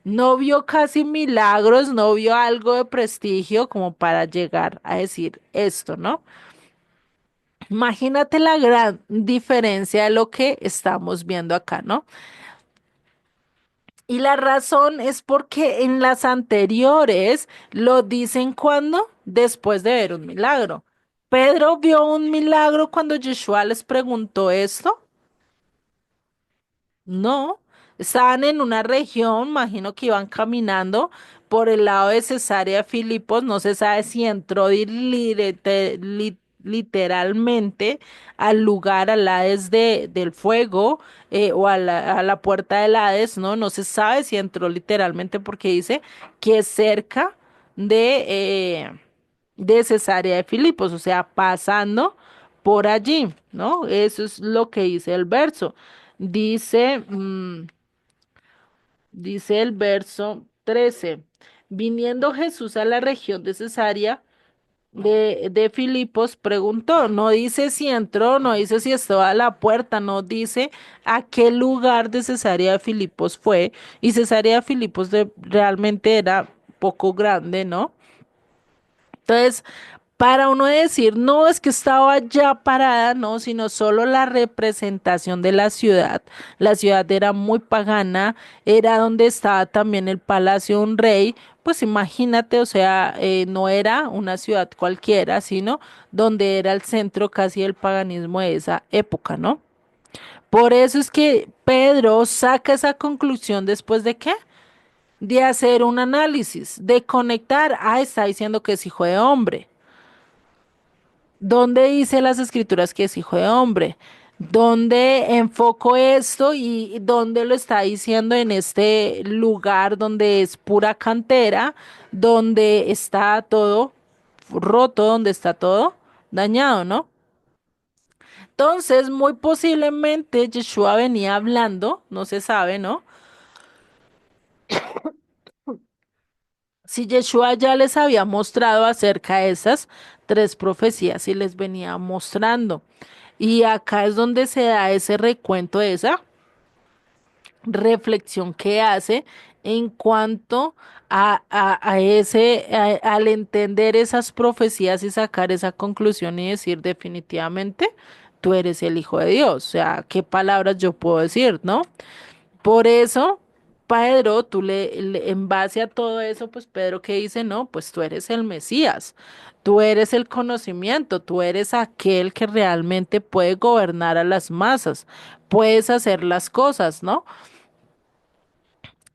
no vio casi milagros, no vio algo de prestigio como para llegar a decir esto, ¿no? Imagínate la gran diferencia de lo que estamos viendo acá, ¿no? Y la razón es porque en las anteriores lo dicen cuando, después de ver un milagro. Pedro vio un milagro cuando Yeshua les preguntó esto. No, Estaban en una región, imagino que iban caminando por el lado de Cesarea de Filipos, no se sabe si entró literalmente al lugar, al Hades del fuego, o a la puerta del Hades, ¿no? No se sabe si entró literalmente porque dice que es cerca de Cesarea de Filipos, o sea, pasando por allí, ¿no? Eso es lo que dice el verso. Dice, dice el verso 13, viniendo Jesús a la región de Cesarea de Filipos, preguntó, no dice si entró, no dice si estaba a la puerta, no dice a qué lugar de Cesarea de Filipos fue, y Cesarea de Filipos realmente era poco grande, ¿no? Entonces, para uno decir, no es que estaba ya parada, no, sino solo la representación de la ciudad. La ciudad era muy pagana, era donde estaba también el palacio de un rey. Pues imagínate, o sea, no era una ciudad cualquiera, sino donde era el centro casi del paganismo de esa época, ¿no? Por eso es que Pedro saca esa conclusión después de qué? De hacer un análisis, de conectar. Ah, está diciendo que es hijo de hombre. ¿Dónde dice las escrituras que es hijo de hombre? ¿Dónde enfoco esto y dónde lo está diciendo en este lugar donde es pura cantera, donde está todo roto, donde está todo dañado, ¿no? Entonces, muy posiblemente Yeshua venía hablando, no se sabe, ¿no? Si Yeshua ya les había mostrado acerca de esas tres profecías y les venía mostrando. Y acá es donde se da ese recuento de esa reflexión que hace en cuanto al entender esas profecías y sacar esa conclusión y decir definitivamente tú eres el Hijo de Dios. O sea, ¿qué palabras yo puedo decir, no? Por eso, Pedro, en base a todo eso, pues Pedro que dice, no, pues tú eres el Mesías, tú eres el conocimiento, tú eres aquel que realmente puede gobernar a las masas, puedes hacer las cosas, ¿no?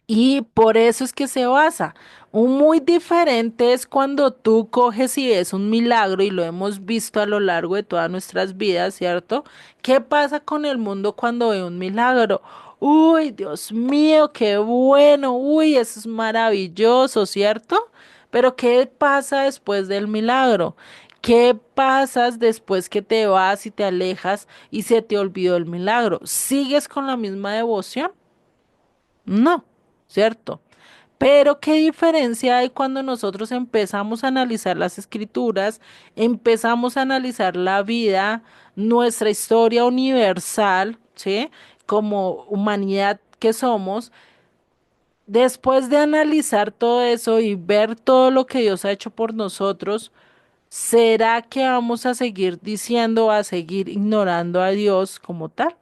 Y por eso es que se basa. Un muy diferente es cuando tú coges y ves un milagro y lo hemos visto a lo largo de todas nuestras vidas, ¿cierto? ¿Qué pasa con el mundo cuando ve un milagro? Uy, Dios mío, qué bueno, uy, eso es maravilloso, ¿cierto? Pero ¿qué pasa después del milagro? ¿Qué pasa después que te vas y te alejas y se te olvidó el milagro? ¿Sigues con la misma devoción? No, ¿cierto? Pero ¿qué diferencia hay cuando nosotros empezamos a analizar las escrituras, empezamos a analizar la vida, nuestra historia universal, ¿sí? Como humanidad que somos, después de analizar todo eso y ver todo lo que Dios ha hecho por nosotros, ¿será que vamos a seguir diciendo, a seguir ignorando a Dios como tal?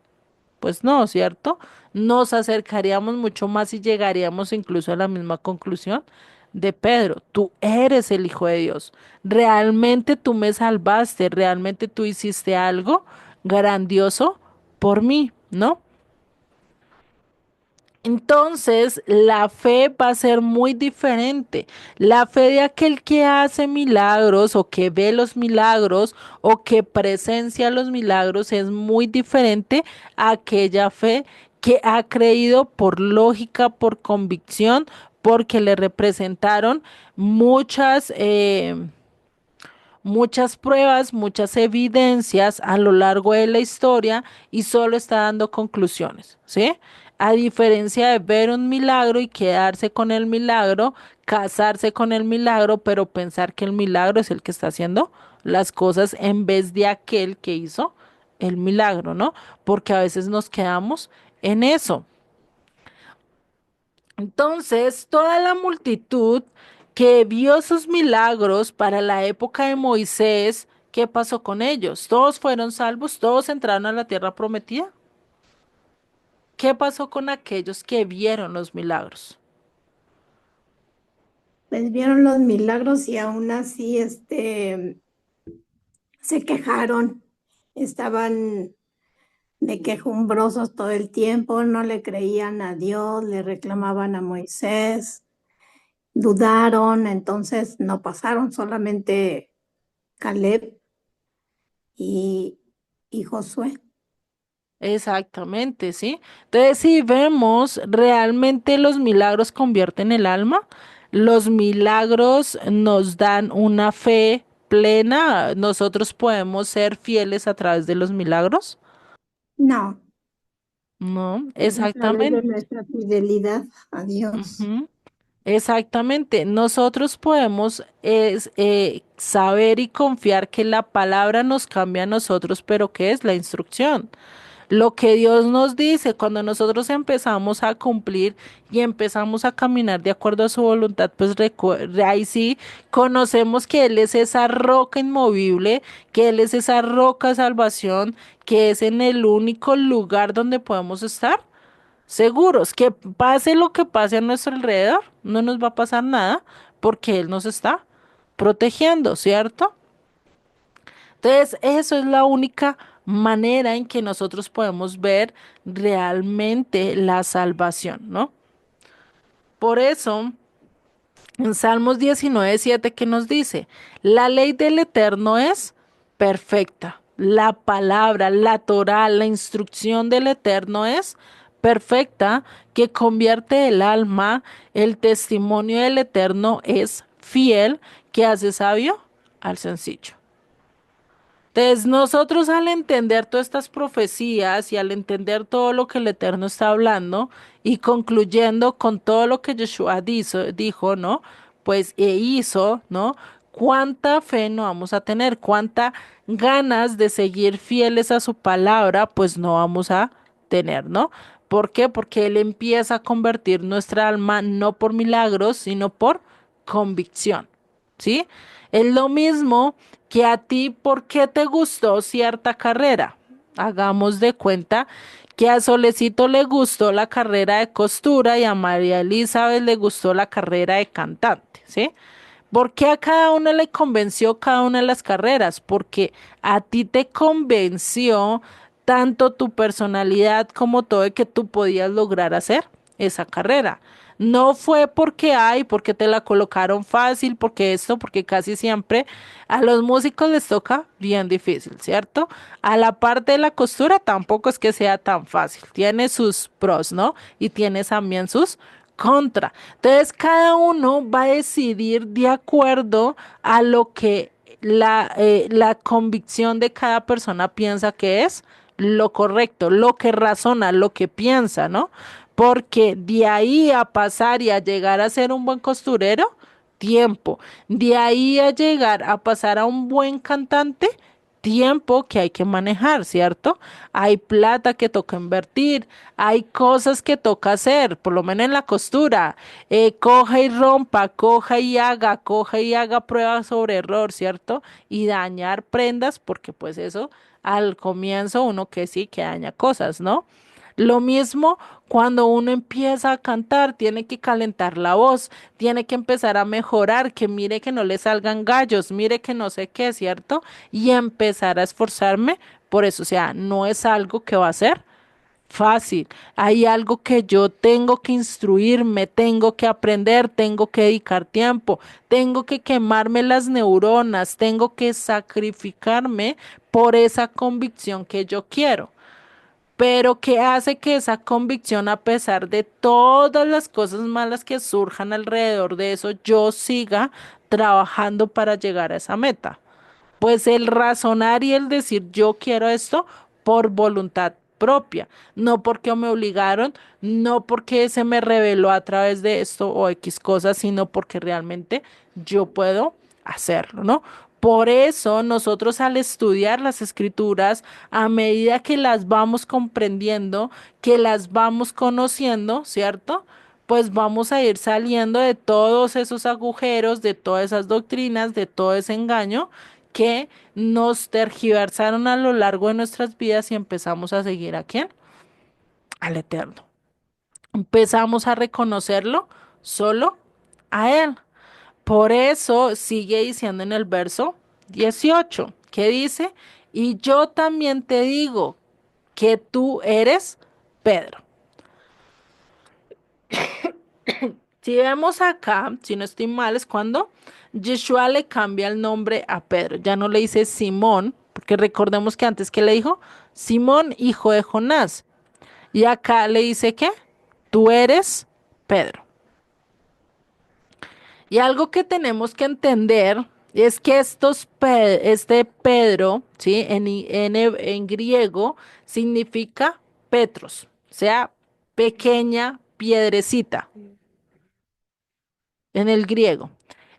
Pues no, ¿cierto? Nos acercaríamos mucho más y llegaríamos incluso a la misma conclusión de Pedro. Tú eres el Hijo de Dios. Realmente tú me salvaste, realmente tú hiciste algo grandioso por mí, ¿no? Entonces, la fe va a ser muy diferente. La fe de aquel que hace milagros o que ve los milagros o que presencia los milagros es muy diferente a aquella fe que ha creído por lógica, por convicción, porque le representaron muchas, muchas pruebas, muchas evidencias a lo largo de la historia y solo está dando conclusiones, ¿sí? A diferencia de ver un milagro y quedarse con el milagro, casarse con el milagro, pero pensar que el milagro es el que está haciendo las cosas en vez de aquel que hizo el milagro, ¿no? Porque a veces nos quedamos en eso. Entonces, toda la multitud que vio sus milagros para la época de Moisés, ¿qué pasó con ellos? ¿Todos fueron salvos? ¿Todos entraron a la tierra prometida? ¿Qué pasó con aquellos que vieron los milagros? Pues vieron los milagros y aún así se quejaron, estaban de quejumbrosos todo el tiempo, no le creían a Dios, le reclamaban a Moisés, dudaron, entonces no pasaron solamente Caleb y, y Josué. Exactamente, ¿sí? Entonces, si vemos, realmente los milagros convierten el alma, los milagros nos dan una fe plena, nosotros podemos ser fieles a través de los milagros. No, No, es a través de exactamente. nuestra fidelidad a Dios. Ujú. Exactamente, nosotros podemos saber y confiar que la palabra nos cambia a nosotros, pero ¿qué es la instrucción? Lo que Dios nos dice, cuando nosotros empezamos a cumplir y empezamos a caminar de acuerdo a su voluntad, pues ahí sí conocemos que Él es esa roca inmovible, que Él es esa roca de salvación, que es en el único lugar donde podemos estar seguros, que pase lo que pase a nuestro alrededor, no nos va a pasar nada porque Él nos está protegiendo, ¿cierto? Entonces, eso es la única manera en que nosotros podemos ver realmente la salvación, ¿no? Por eso, en Salmos 19:7 que nos dice, la ley del Eterno es perfecta. La palabra, la Torá, la instrucción del Eterno es perfecta, que convierte el alma. El testimonio del Eterno es fiel, que hace sabio al sencillo. Entonces, nosotros al entender todas estas profecías y al entender todo lo que el Eterno está hablando y concluyendo con todo lo que Yeshua dijo, ¿no? Pues hizo, ¿no? ¿Cuánta fe no vamos a tener? ¿Cuánta ganas de seguir fieles a su palabra? Pues no vamos a tener, ¿no? ¿Por qué? Porque Él empieza a convertir nuestra alma no por milagros, sino por convicción. ¿Sí? Es lo mismo que a ti, ¿por qué te gustó cierta carrera? Hagamos de cuenta que a Solecito le gustó la carrera de costura y a María Elizabeth le gustó la carrera de cantante, ¿sí? ¿Por qué a cada uno le convenció cada una de las carreras? Porque a ti te convenció tanto tu personalidad como todo de que tú podías lograr hacer esa carrera. No fue porque hay, porque te la colocaron fácil, porque esto, porque casi siempre a los músicos les toca bien difícil, ¿cierto? A la parte de la costura tampoco es que sea tan fácil. Tiene sus pros, ¿no? Y tiene también sus contra. Entonces, cada uno va a decidir de acuerdo a lo que la convicción de cada persona piensa que es lo correcto, lo que razona, lo que piensa, ¿no? Porque de ahí a pasar y a llegar a ser un buen costurero, tiempo. De ahí a llegar a pasar a un buen cantante, tiempo que hay que manejar, ¿cierto? Hay plata que toca invertir, hay cosas que toca hacer, por lo menos en la costura. Coja y rompa, coja y haga prueba sobre error, ¿cierto? Y dañar prendas, porque pues eso al comienzo uno que sí que daña cosas, ¿no? Lo mismo cuando uno empieza a cantar, tiene que calentar la voz, tiene que empezar a mejorar, que mire que no le salgan gallos, mire que no sé qué, ¿cierto? Y empezar a esforzarme por eso, o sea, no es algo que va a ser fácil. Hay algo que yo tengo que instruirme, tengo que aprender, tengo que dedicar tiempo, tengo que quemarme las neuronas, tengo que sacrificarme por esa convicción que yo quiero. Pero ¿qué hace que esa convicción, a pesar de todas las cosas malas que surjan alrededor de eso, yo siga trabajando para llegar a esa meta? Pues el razonar y el decir yo quiero esto por voluntad propia, no porque me obligaron, no porque se me reveló a través de esto o X cosas, sino porque realmente yo puedo hacerlo, ¿no? Por eso nosotros al estudiar las escrituras, a medida que las vamos comprendiendo, que las vamos conociendo, ¿cierto? Pues vamos a ir saliendo de todos esos agujeros, de todas esas doctrinas, de todo ese engaño que nos tergiversaron a lo largo de nuestras vidas y empezamos a seguir a quién? Al Eterno. Empezamos a reconocerlo solo a Él. Por eso sigue diciendo en el verso 18, que dice, y yo también te digo, que tú eres Pedro. Si vemos acá, si no estoy mal, es cuando Yeshua le cambia el nombre a Pedro. Ya no le dice Simón, porque recordemos que antes que le dijo Simón, hijo de Jonás. Y acá le dice que tú eres Pedro. Y algo que tenemos que entender es que este Pedro, ¿sí? En griego significa Petros, o sea, pequeña piedrecita en el griego.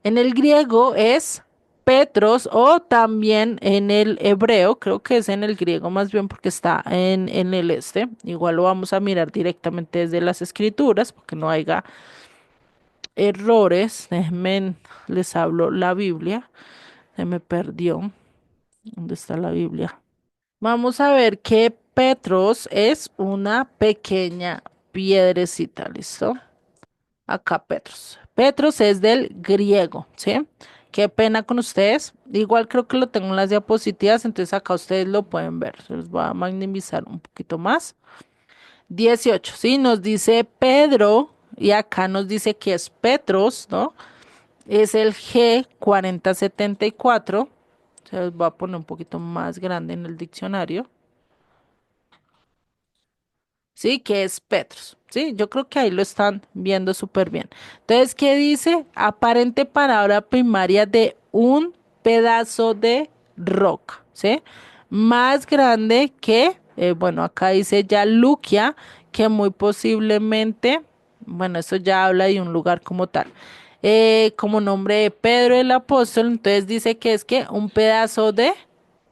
En el griego es Petros o también en el hebreo, creo que es en el griego más bien porque está en el este. Igual lo vamos a mirar directamente desde las escrituras porque no haya errores. Déjenme, les hablo la Biblia. Se me perdió. ¿Dónde está la Biblia? Vamos a ver que Petros es una pequeña piedrecita, ¿listo? Acá Petros. Petros es del griego, ¿sí? Qué pena con ustedes. Igual creo que lo tengo en las diapositivas, entonces acá ustedes lo pueden ver. Se los voy a maximizar un poquito más. 18, ¿sí? Nos dice Pedro y acá nos dice que es Petros, ¿no? Es el G4074. Se los voy a poner un poquito más grande en el diccionario. Sí, que es Petros. Sí, yo creo que ahí lo están viendo súper bien. Entonces, ¿qué dice? Aparente palabra primaria de un pedazo de roca, ¿sí? Más grande que, bueno, acá dice ya Luquia, que muy posiblemente, bueno, eso ya habla de un lugar como tal. Como nombre de Pedro el apóstol, entonces dice que es que un pedazo de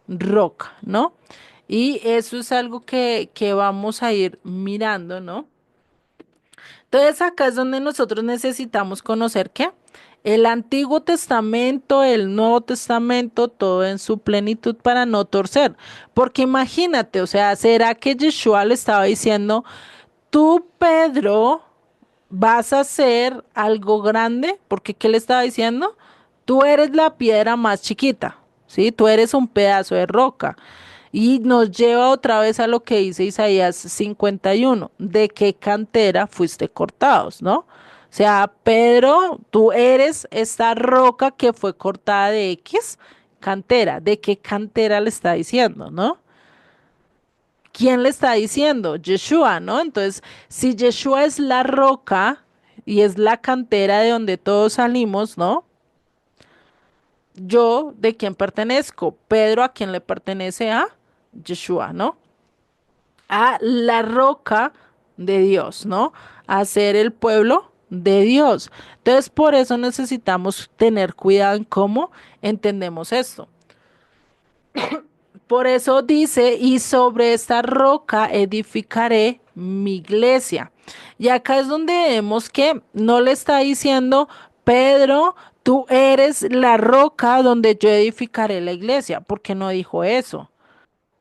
roca, ¿no? Y eso es algo que vamos a ir mirando, ¿no? Entonces acá es donde nosotros necesitamos conocer qué. El Antiguo Testamento, el Nuevo Testamento, todo en su plenitud para no torcer. Porque imagínate, o sea, ¿será que Yeshua le estaba diciendo, tú, Pedro, vas a hacer algo grande? Porque ¿qué le estaba diciendo? Tú eres la piedra más chiquita, ¿sí? Tú eres un pedazo de roca. Y nos lleva otra vez a lo que dice Isaías 51, de qué cantera fuiste cortados, ¿no? O sea, Pedro, tú eres esta roca que fue cortada de X cantera. ¿De qué cantera le está diciendo, no? ¿Quién le está diciendo? Yeshua, ¿no? Entonces, si Yeshua es la roca y es la cantera de donde todos salimos, ¿no? Yo, ¿de quién pertenezco? Pedro, ¿a quién le pertenece? A Yeshua, ¿no? A la roca de Dios, ¿no? A ser el pueblo de Dios. Entonces, por eso necesitamos tener cuidado en cómo entendemos esto. Por eso dice, y sobre esta roca edificaré mi iglesia. Y acá es donde vemos que no le está diciendo, Pedro, tú eres la roca donde yo edificaré la iglesia, porque no dijo eso.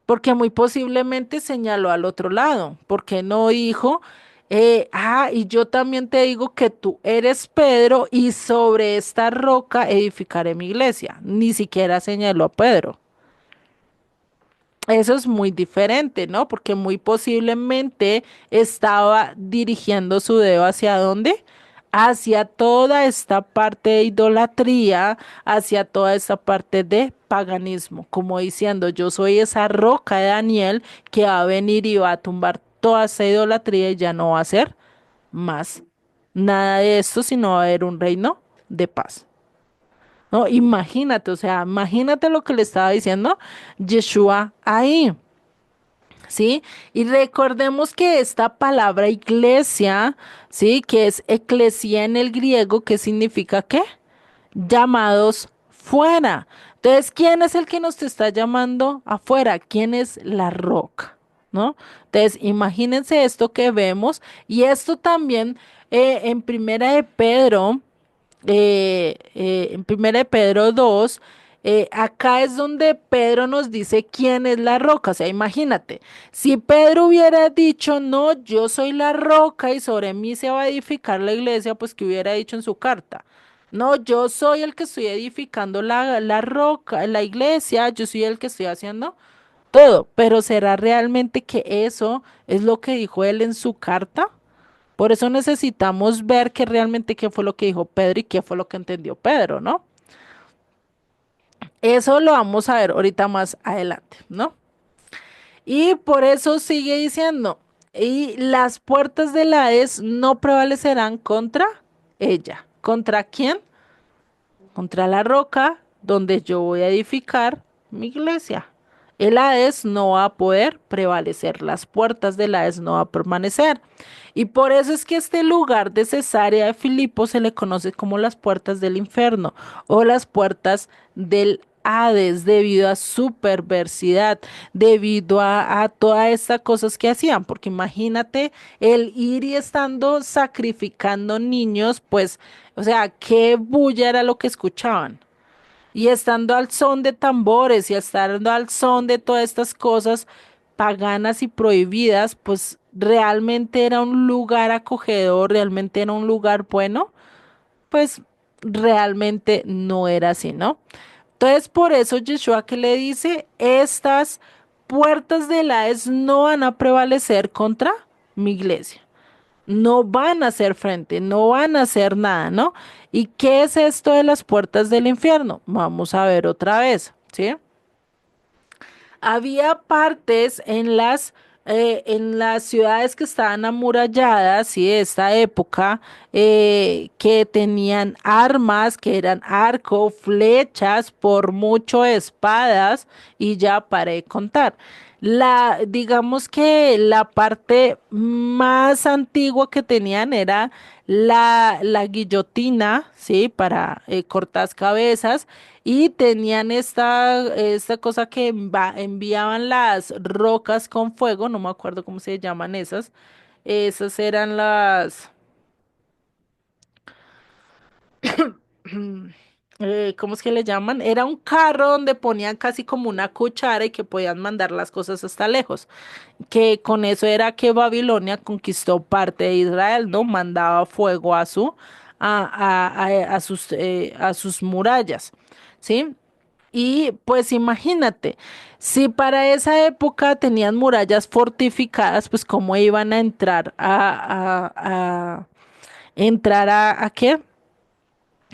Porque muy posiblemente señaló al otro lado, porque no dijo, y yo también te digo que tú eres Pedro y sobre esta roca edificaré mi iglesia. Ni siquiera señaló a Pedro. Eso es muy diferente, ¿no? Porque muy posiblemente estaba dirigiendo su dedo hacia dónde? Hacia toda esta parte de idolatría, hacia toda esta parte de paganismo, como diciendo, yo soy esa roca de Daniel que va a venir y va a tumbar toda esa idolatría y ya no va a ser más nada de esto, sino va a haber un reino de paz. No, imagínate, o sea, imagínate lo que le estaba diciendo Yeshua ahí. ¿Sí? Y recordemos que esta palabra iglesia, ¿sí? Que es eclesia en el griego, ¿qué significa qué? Llamados fuera. Entonces, ¿quién es el que nos está llamando afuera? ¿Quién es la roca? ¿No? Entonces, imagínense esto que vemos y esto también en Primera de Pedro en Primera de Pedro 2, acá es donde Pedro nos dice quién es la roca. O sea, imagínate, si Pedro hubiera dicho, no, yo soy la roca y sobre mí se va a edificar la iglesia, pues que hubiera dicho en su carta. No, yo soy el que estoy edificando la roca, la iglesia, yo soy el que estoy haciendo. todo, pero ¿será realmente que eso es lo que dijo él en su carta? Por eso necesitamos ver que realmente qué fue lo que dijo Pedro y qué fue lo que entendió Pedro, ¿no? Eso lo vamos a ver ahorita más adelante, ¿no? Y por eso sigue diciendo, y las puertas del Hades no prevalecerán contra ella. ¿Contra quién? Contra la roca donde yo voy a edificar mi iglesia. El Hades no va a poder prevalecer, las puertas del Hades no va a permanecer. Y por eso es que este lugar de Cesarea de Filipo se le conoce como las puertas del infierno o las puertas del Hades debido a su perversidad, debido a todas estas cosas que hacían, porque imagínate el ir y estando sacrificando niños, pues, o sea, qué bulla era lo que escuchaban. Y estando al son de tambores y estando al son de todas estas cosas paganas y prohibidas, pues realmente era un lugar acogedor, realmente era un lugar bueno, pues realmente no era así, ¿no? Entonces, por eso Yeshua que le dice, estas puertas del Hades no van a prevalecer contra mi iglesia, no van a hacer frente, no van a hacer nada, ¿no? ¿Y qué es esto de las puertas del infierno? Vamos a ver otra vez, ¿sí? Había partes en las ciudades que estaban amuralladas, ¿sí? De esta época, que tenían armas, que eran arco, flechas, por mucho espadas, y ya paré de contar. Digamos que la parte más antigua que tenían era la guillotina, ¿sí? Para cortar cabezas y tenían esta cosa que enviaban las rocas con fuego, no me acuerdo cómo se llaman esas. Esas eran ¿cómo es que le llaman? Era un carro donde ponían casi como una cuchara y que podían mandar las cosas hasta lejos. Que con eso era que Babilonia conquistó parte de Israel, ¿no? Mandaba fuego a sus murallas, ¿sí? Y pues imagínate, si para esa época tenían murallas fortificadas, pues cómo iban a entrar entrar a ¿qué?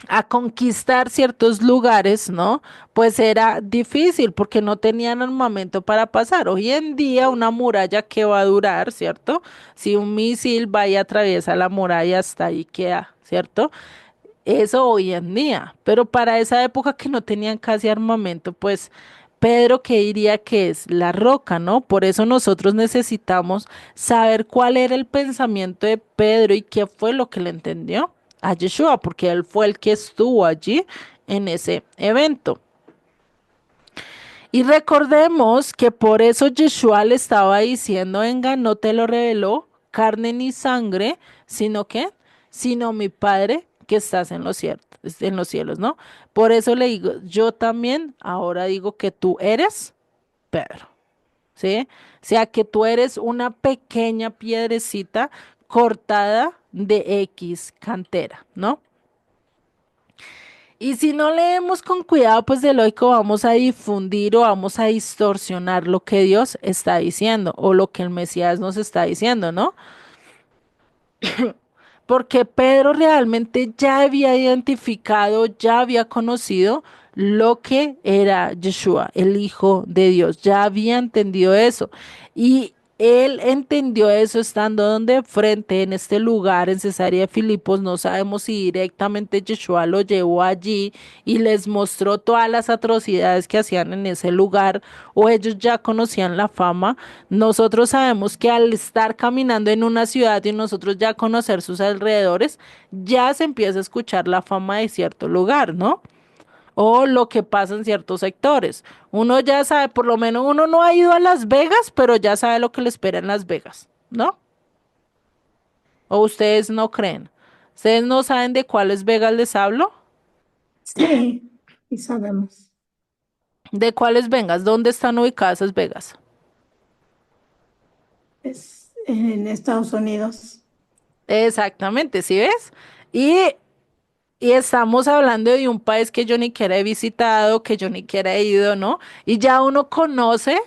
A conquistar ciertos lugares, ¿no? Pues era difícil porque no tenían armamento para pasar. Hoy en día una muralla que va a durar, ¿cierto? Si un misil va y atraviesa la muralla hasta ahí queda, ¿cierto? Eso hoy en día, pero para esa época que no tenían casi armamento, pues Pedro que diría que es la roca, ¿no? Por eso nosotros necesitamos saber cuál era el pensamiento de Pedro y qué fue lo que le entendió a Yeshua, porque él fue el que estuvo allí en ese evento. Y recordemos que por eso Yeshua le estaba diciendo, venga, no te lo reveló carne ni sangre, sino que, sino mi Padre que estás en los cielos, ¿no? Por eso le digo, yo también ahora digo que tú eres Pedro, ¿sí? O sea, que tú eres una pequeña piedrecita cortada de X cantera, ¿no? Y si no leemos con cuidado, pues de lógico vamos a difundir o vamos a distorsionar lo que Dios está diciendo o lo que el Mesías nos está diciendo, ¿no? Porque Pedro realmente ya había identificado, ya había conocido lo que era Yeshua, el Hijo de Dios, ya había entendido eso. Y él entendió eso estando donde frente en este lugar en Cesarea de Filipos, no sabemos si directamente Yeshua lo llevó allí y les mostró todas las atrocidades que hacían en ese lugar o ellos ya conocían la fama. Nosotros sabemos que al estar caminando en una ciudad y nosotros ya conocer sus alrededores, ya se empieza a escuchar la fama de cierto lugar, ¿no? O lo que pasa en ciertos sectores. Uno ya sabe, por lo menos uno no ha ido a Las Vegas, pero ya sabe lo que le espera en Las Vegas, ¿no? ¿O ustedes no creen? ¿Ustedes no saben de cuáles Vegas les hablo? Sí, y sabemos. ¿De cuáles Vegas? ¿Dónde están ubicadas esas Vegas? Es en Estados Unidos. Exactamente, ¿sí ves? Y Y estamos hablando de un país que yo ni siquiera he visitado, que yo ni siquiera he ido, ¿no? Y ya uno conoce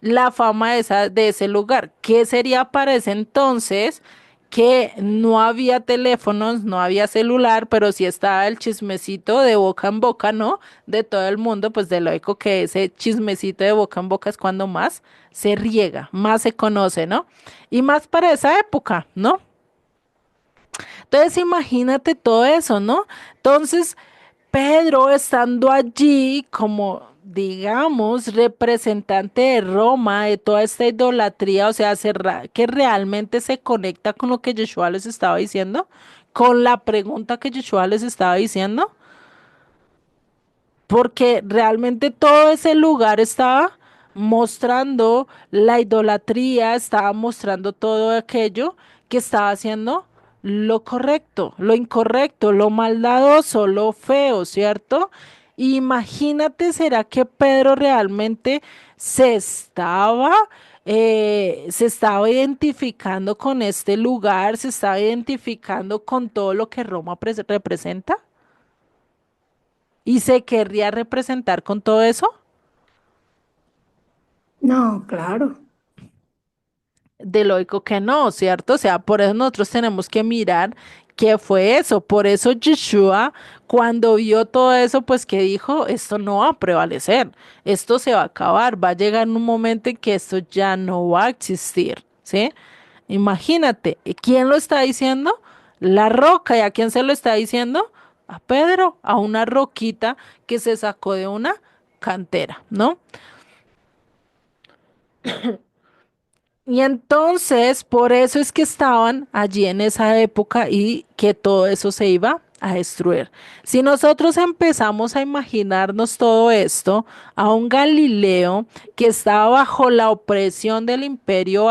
la fama de ese lugar. ¿Qué sería para ese entonces? Que no había teléfonos, no había celular, pero sí estaba el chismecito de boca en boca, ¿no? De todo el mundo, pues de lógico que ese chismecito de boca en boca es cuando más se riega, más se conoce, ¿no? Y más para esa época, ¿no? Entonces imagínate todo eso, ¿no? Entonces, Pedro, estando allí como, digamos, representante de Roma, de toda esta idolatría, o sea, que realmente se conecta con lo que Yeshua les estaba diciendo, con la pregunta que Yeshua les estaba diciendo, porque realmente todo ese lugar estaba mostrando la idolatría, estaba mostrando todo aquello que estaba haciendo lo correcto, lo incorrecto, lo maldadoso, lo feo, ¿cierto? Imagínate, ¿será que Pedro realmente se estaba identificando con este lugar, se estaba identificando con todo lo que Roma representa? ¿Y se querría representar con todo eso? No, claro. De lógico que no, ¿cierto? O sea, por eso nosotros tenemos que mirar qué fue eso. Por eso Yeshua, cuando vio todo eso, pues que dijo, esto no va a prevalecer, esto se va a acabar, va a llegar un momento en que esto ya no va a existir, ¿sí? Imagínate, ¿quién lo está diciendo? La roca. ¿Y a quién se lo está diciendo? A Pedro, a una roquita que se sacó de una cantera, ¿no? Y entonces, por eso es que estaban allí en esa época y que todo eso se iba a destruir. Si nosotros empezamos a imaginarnos todo esto, a un Galileo que estaba bajo la opresión del imperio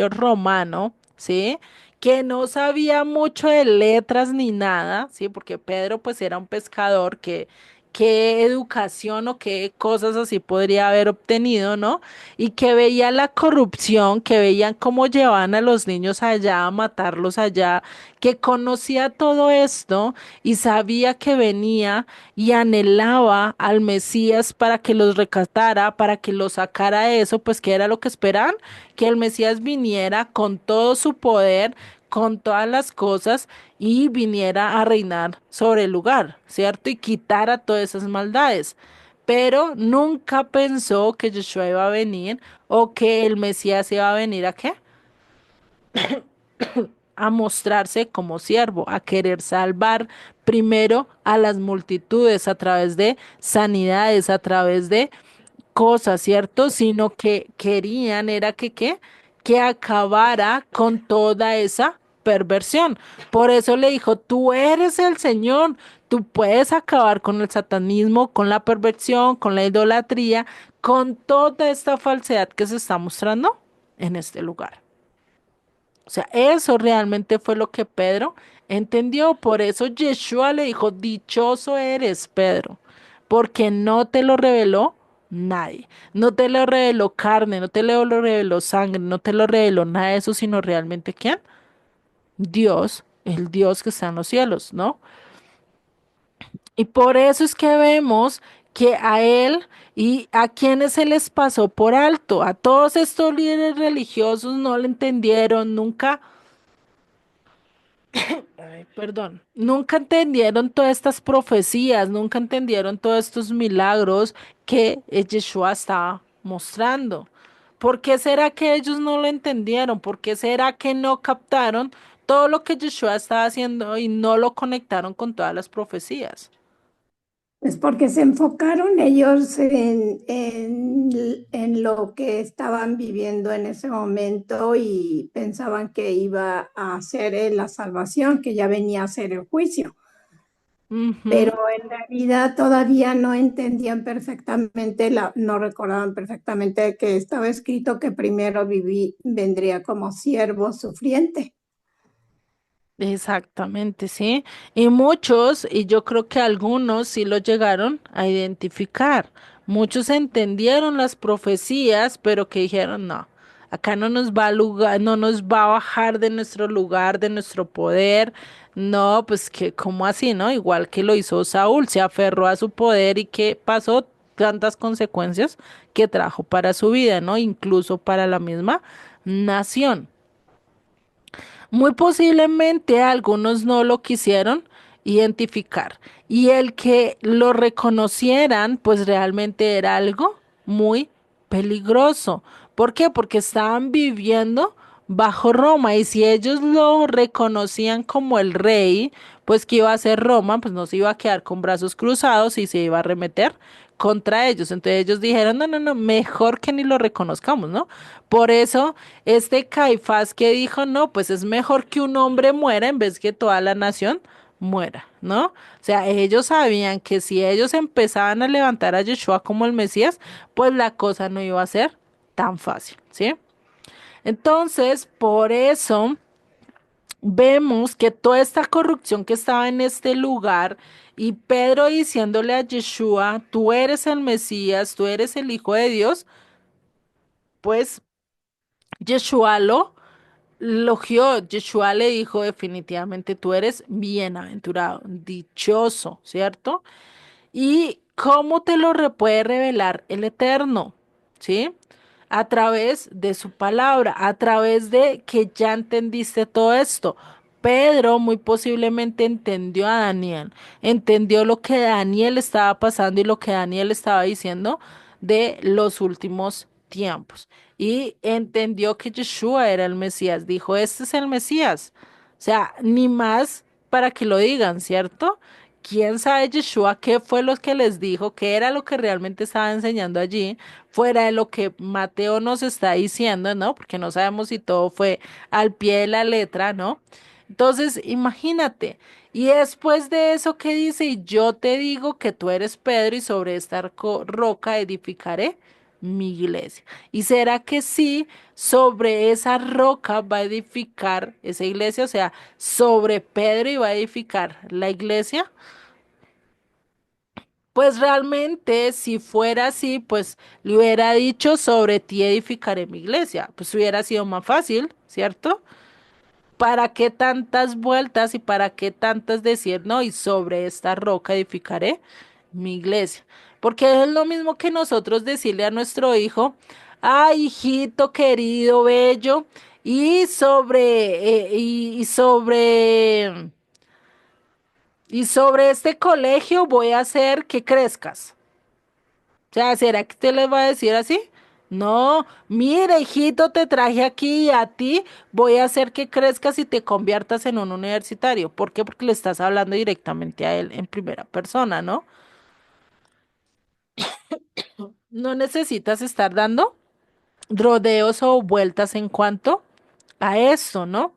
romano, ¿sí? Que no sabía mucho de letras ni nada, ¿sí? Porque Pedro pues era un pescador que qué educación o qué cosas así podría haber obtenido, ¿no? Y que veía la corrupción, que veían cómo llevaban a los niños allá a matarlos allá, que conocía todo esto y sabía que venía y anhelaba al Mesías para que los rescatara, para que los sacara de eso, pues que era lo que esperaban, que el Mesías viniera con todo su poder, con todas las cosas y viniera a reinar sobre el lugar, ¿cierto? Y quitara todas esas maldades, pero nunca pensó que Yeshua iba a venir o que el Mesías iba a venir a qué? A mostrarse como siervo, a querer salvar primero a las multitudes a través de sanidades, a través de cosas, ¿cierto? Sino que querían era que qué, que acabara con toda esa perversión. Por eso le dijo, tú eres el Señor, tú puedes acabar con el satanismo, con la perversión, con la idolatría, con toda esta falsedad que se está mostrando en este lugar. O sea, eso realmente fue lo que Pedro entendió. Por eso Yeshua le dijo, dichoso eres, Pedro, porque no te lo reveló nadie. No te lo reveló carne, no te lo reveló sangre, no te lo reveló nada de eso, sino realmente ¿quién? Dios, el Dios que está en los cielos, ¿no? Y por eso es que vemos que a él y a quienes se les pasó por alto, a todos estos líderes religiosos no le entendieron, nunca. Ay, perdón, nunca entendieron todas estas profecías, nunca entendieron todos estos milagros que Yeshua estaba mostrando. ¿Por qué será que ellos no lo entendieron? ¿Por qué será que no captaron todo lo que Yeshua estaba haciendo y no lo conectaron con todas las profecías? Es porque se enfocaron ellos en lo que estaban viviendo en ese momento y pensaban que iba a ser la salvación, que ya venía a ser el juicio. Ujú. Pero en realidad todavía no entendían perfectamente, no recordaban perfectamente que estaba escrito que primero vendría como siervo sufriente. Exactamente, sí. Y muchos, y yo creo que algunos sí lo llegaron a identificar. Muchos entendieron las profecías, pero que dijeron, no, acá no nos va a lugar, no nos va a bajar de nuestro lugar, de nuestro poder. No, pues que, ¿cómo así, no? Igual que lo hizo Saúl, se aferró a su poder y ¿qué pasó? tantas consecuencias que trajo para su vida, ¿no? Incluso para la misma nación. Muy posiblemente algunos no lo quisieron identificar y el que lo reconocieran pues realmente era algo muy peligroso. ¿Por qué? Porque estaban viviendo bajo Roma y si ellos lo reconocían como el rey, pues que iba a hacer Roma, pues no se iba a quedar con brazos cruzados y se iba a arremeter contra ellos. Entonces ellos dijeron, no, no, no, mejor que ni lo reconozcamos, ¿no? Por eso este Caifás que dijo, no, pues es mejor que un hombre muera en vez que toda la nación muera, ¿no? O sea, ellos sabían que si ellos empezaban a levantar a Yeshua como el Mesías, pues la cosa no iba a ser tan fácil, ¿sí? Entonces, por eso vemos que toda esta corrupción que estaba en este lugar y Pedro diciéndole a Yeshua, tú eres el Mesías, tú eres el Hijo de Dios, pues Yeshua lo logió. Yeshua le dijo definitivamente, tú eres bienaventurado, dichoso, ¿cierto? ¿Y cómo te lo puede revelar el Eterno? ¿Sí? A través de su palabra, a través de que ya entendiste todo esto. Pedro muy posiblemente entendió a Daniel, entendió lo que Daniel estaba pasando y lo que Daniel estaba diciendo de los últimos tiempos. Y entendió que Yeshua era el Mesías. Dijo, este es el Mesías. O sea, ni más para que lo digan, ¿cierto? ¿Quién sabe Yeshua qué fue lo que les dijo? ¿Qué era lo que realmente estaba enseñando allí? Fuera de lo que Mateo nos está diciendo, ¿no? Porque no sabemos si todo fue al pie de la letra, ¿no? Entonces, imagínate. Y después de eso, ¿qué dice? Y yo te digo que tú eres Pedro y sobre esta roca edificaré mi iglesia. ¿Y será que sí, sobre esa roca va a edificar esa iglesia? O sea, sobre Pedro y va a edificar la iglesia. Pues realmente, si fuera así, pues le hubiera dicho sobre ti edificaré mi iglesia. Pues hubiera sido más fácil, ¿cierto? ¿Para qué tantas vueltas y para qué tantas decir no? Y sobre esta roca edificaré mi iglesia. Porque es lo mismo que nosotros decirle a nuestro hijo, ay, hijito querido, bello, y sobre este colegio voy a hacer que crezcas. O sea, ¿será que usted les va a decir así? No, mira, hijito, te traje aquí y a ti voy a hacer que crezcas y te conviertas en un universitario. ¿Por qué? Porque le estás hablando directamente a él en primera persona, ¿no? No necesitas estar dando rodeos o vueltas en cuanto a eso, ¿no?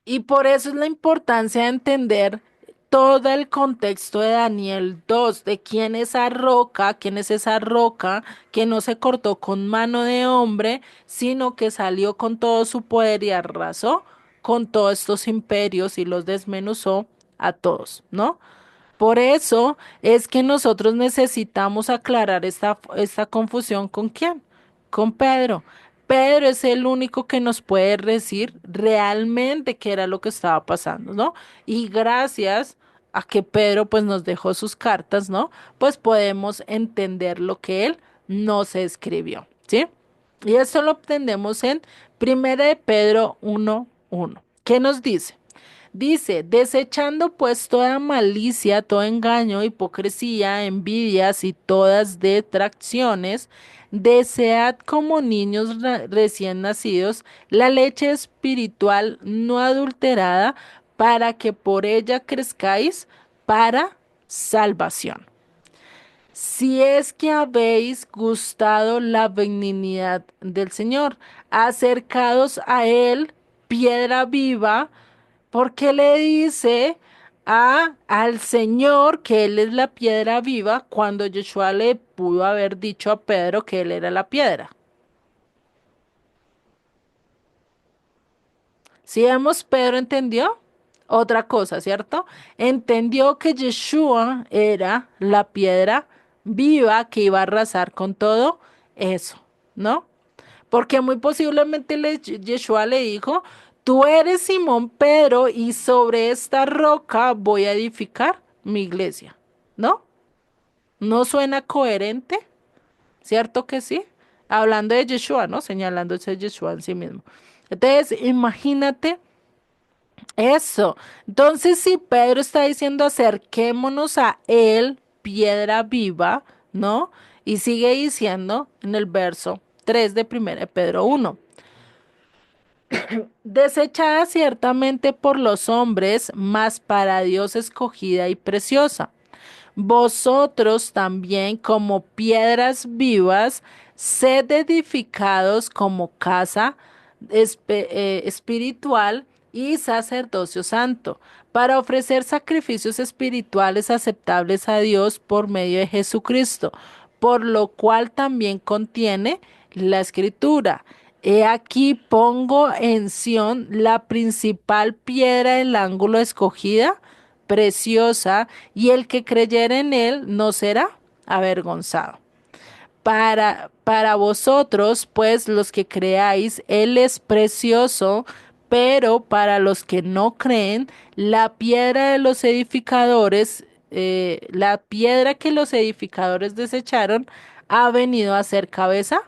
Y por eso es la importancia de entender todo el contexto de Daniel 2, de quién es esa roca que no se cortó con mano de hombre, sino que salió con todo su poder y arrasó con todos estos imperios y los desmenuzó a todos, ¿no? Por eso es que nosotros necesitamos aclarar esta confusión con quién, con Pedro. Pedro es el único que nos puede decir realmente qué era lo que estaba pasando, ¿no? Y gracias a que Pedro pues nos dejó sus cartas, ¿no? Pues podemos entender lo que él nos escribió, ¿sí? Y esto lo obtenemos en Primera de Pedro 1:1. ¿Qué nos dice? Dice, desechando pues toda malicia, todo engaño, hipocresía, envidias y todas detracciones, desead como niños recién nacidos la leche espiritual no adulterada, para que por ella crezcáis para salvación. Si es que habéis gustado la benignidad del Señor, acercados a Él, piedra viva, porque le dice al Señor que Él es la piedra viva cuando Yeshua le pudo haber dicho a Pedro que Él era la piedra. Si vemos, Pedro entendió otra cosa, ¿cierto? Entendió que Yeshua era la piedra viva que iba a arrasar con todo eso, ¿no? Porque muy posiblemente Yeshua le dijo, tú eres Simón Pedro y sobre esta roca voy a edificar mi iglesia, ¿no? ¿No suena coherente? ¿Cierto que sí? Hablando de Yeshua, ¿no? Señalándose a Yeshua en sí mismo. Entonces, imagínate eso. Entonces, si Pedro está diciendo acerquémonos a él, piedra viva, ¿no? Y sigue diciendo en el verso 3 de 1 de Pedro 1, desechada ciertamente por los hombres, mas para Dios escogida y preciosa. Vosotros también, como piedras vivas, sed edificados como casa espiritual y sacerdocio santo, para ofrecer sacrificios espirituales aceptables a Dios por medio de Jesucristo, por lo cual también contiene la escritura. He aquí pongo en Sión la principal piedra del ángulo escogida, preciosa, y el que creyere en él no será avergonzado. Para vosotros, pues los que creáis, él es precioso, pero para los que no creen, la piedra de los edificadores, la piedra que los edificadores desecharon, ha venido a ser cabeza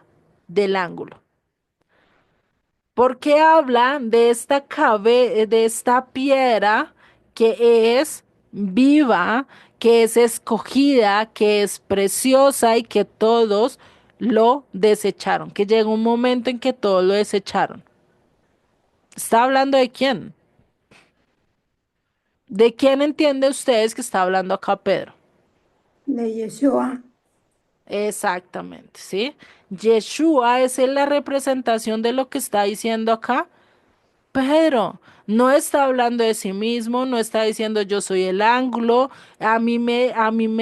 del ángulo. Porque habla de de esta piedra que es viva, que es escogida, que es preciosa y que todos lo desecharon, que llegó un momento en que todos lo desecharon. ¿Está hablando de quién? ¿De quién entiende ustedes que está hablando acá Pedro? de Yeshua. Exactamente, ¿sí? Yeshua es la representación de lo que está diciendo acá Pedro. No está hablando de sí mismo, no está diciendo yo soy el ángulo, a mí me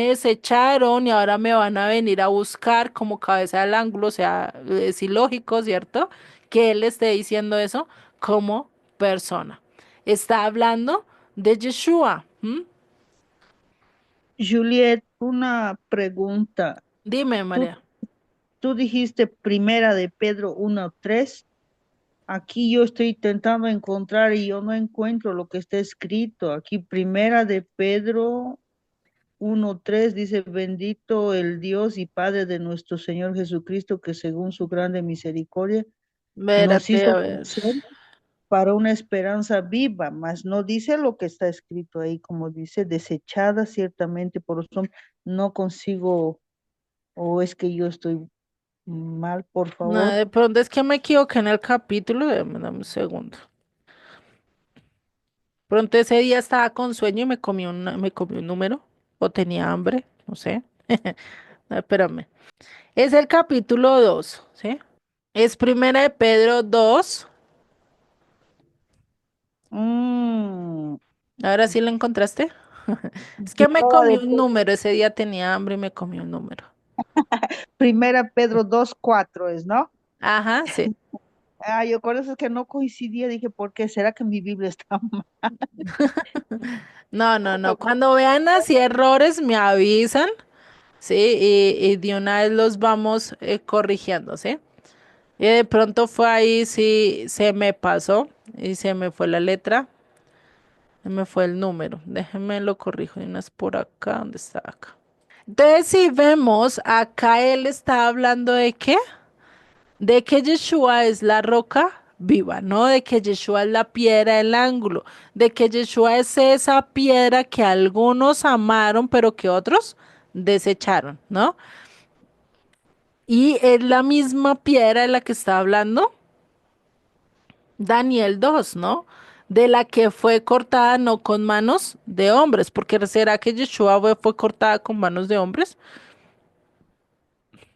desecharon y ahora me van a venir a buscar como cabeza del ángulo, o sea, es ilógico, ¿cierto? Que él esté diciendo eso como persona. Está hablando de Yeshua. ¿M? Juliet, una pregunta. Dime, Tú, María. tú dijiste primera de Pedro 1:3. Aquí yo estoy intentando encontrar y yo no encuentro lo que está escrito. Aquí primera de Pedro 1:3 dice, bendito el Dios y Padre de nuestro Señor Jesucristo, que según su grande misericordia nos Espérate, a hizo ver. conocer para una esperanza viva, mas no dice lo que está escrito ahí, como dice, desechada ciertamente por los hombres. No consigo, o es que yo estoy mal, por No, favor. de pronto es que me equivoqué en el capítulo, dame un segundo. Pronto ese día estaba con sueño y me comí un número o tenía hambre, no sé. No, espérame. Es el capítulo 2, ¿sí? Es primera de Pedro 2. Mm, Ahora sí lo encontraste. Es que me primera comí de, un número, ese día tenía hambre y me comí un número. primera Pedro 2:4 es, ¿no? Ajá, sí. Ah, yo con eso es que no coincidía, dije, ¿por qué? ¿Será que mi Biblia está mal? No, no, no. Cuando vean así errores, me avisan, ¿sí? Y de una vez los vamos corrigiendo, ¿sí? Y de pronto fue ahí, sí, se me pasó y se me fue la letra, se me fue el número. Déjenme lo corrijo. Y no es por acá, ¿dónde está acá? Entonces, si vemos, acá él está hablando de qué? De que Yeshua es la roca viva, ¿no? De que Yeshua es la piedra del ángulo, de que Yeshua es esa piedra que algunos amaron, pero que otros desecharon, ¿no? Y es la misma piedra de la que está hablando Daniel 2, ¿no? De la que fue cortada no con manos de hombres, porque ¿será que Yeshua fue cortada con manos de hombres?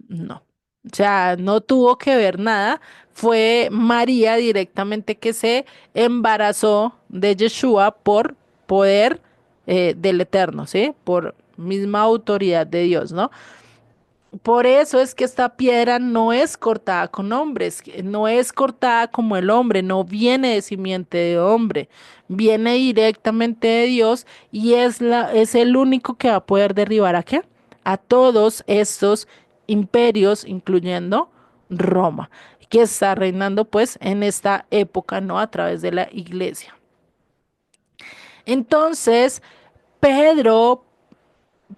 No. O sea, no tuvo que ver nada. Fue María directamente que se embarazó de Yeshua por poder del Eterno, ¿sí? Por misma autoridad de Dios, ¿no? Por eso es que esta piedra no es cortada con hombres, que no es cortada como el hombre, no viene de simiente de hombre, viene directamente de Dios y es el único que va a poder derribar a qué? A todos estos imperios, incluyendo Roma, que está reinando pues en esta época, ¿no? A través de la iglesia. Entonces, Pedro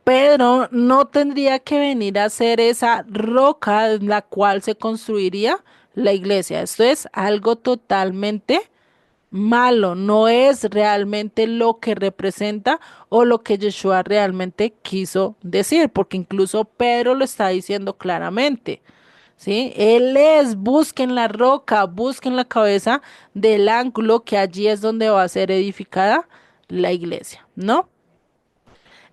Pedro no tendría que venir a ser esa roca en la cual se construiría la iglesia. Esto es algo totalmente malo, no es realmente lo que representa o lo que Yeshua realmente quiso decir, porque incluso Pedro lo está diciendo claramente. ¿Sí? Él es, busquen la roca, busquen la cabeza del ángulo que allí es donde va a ser edificada la iglesia, ¿no?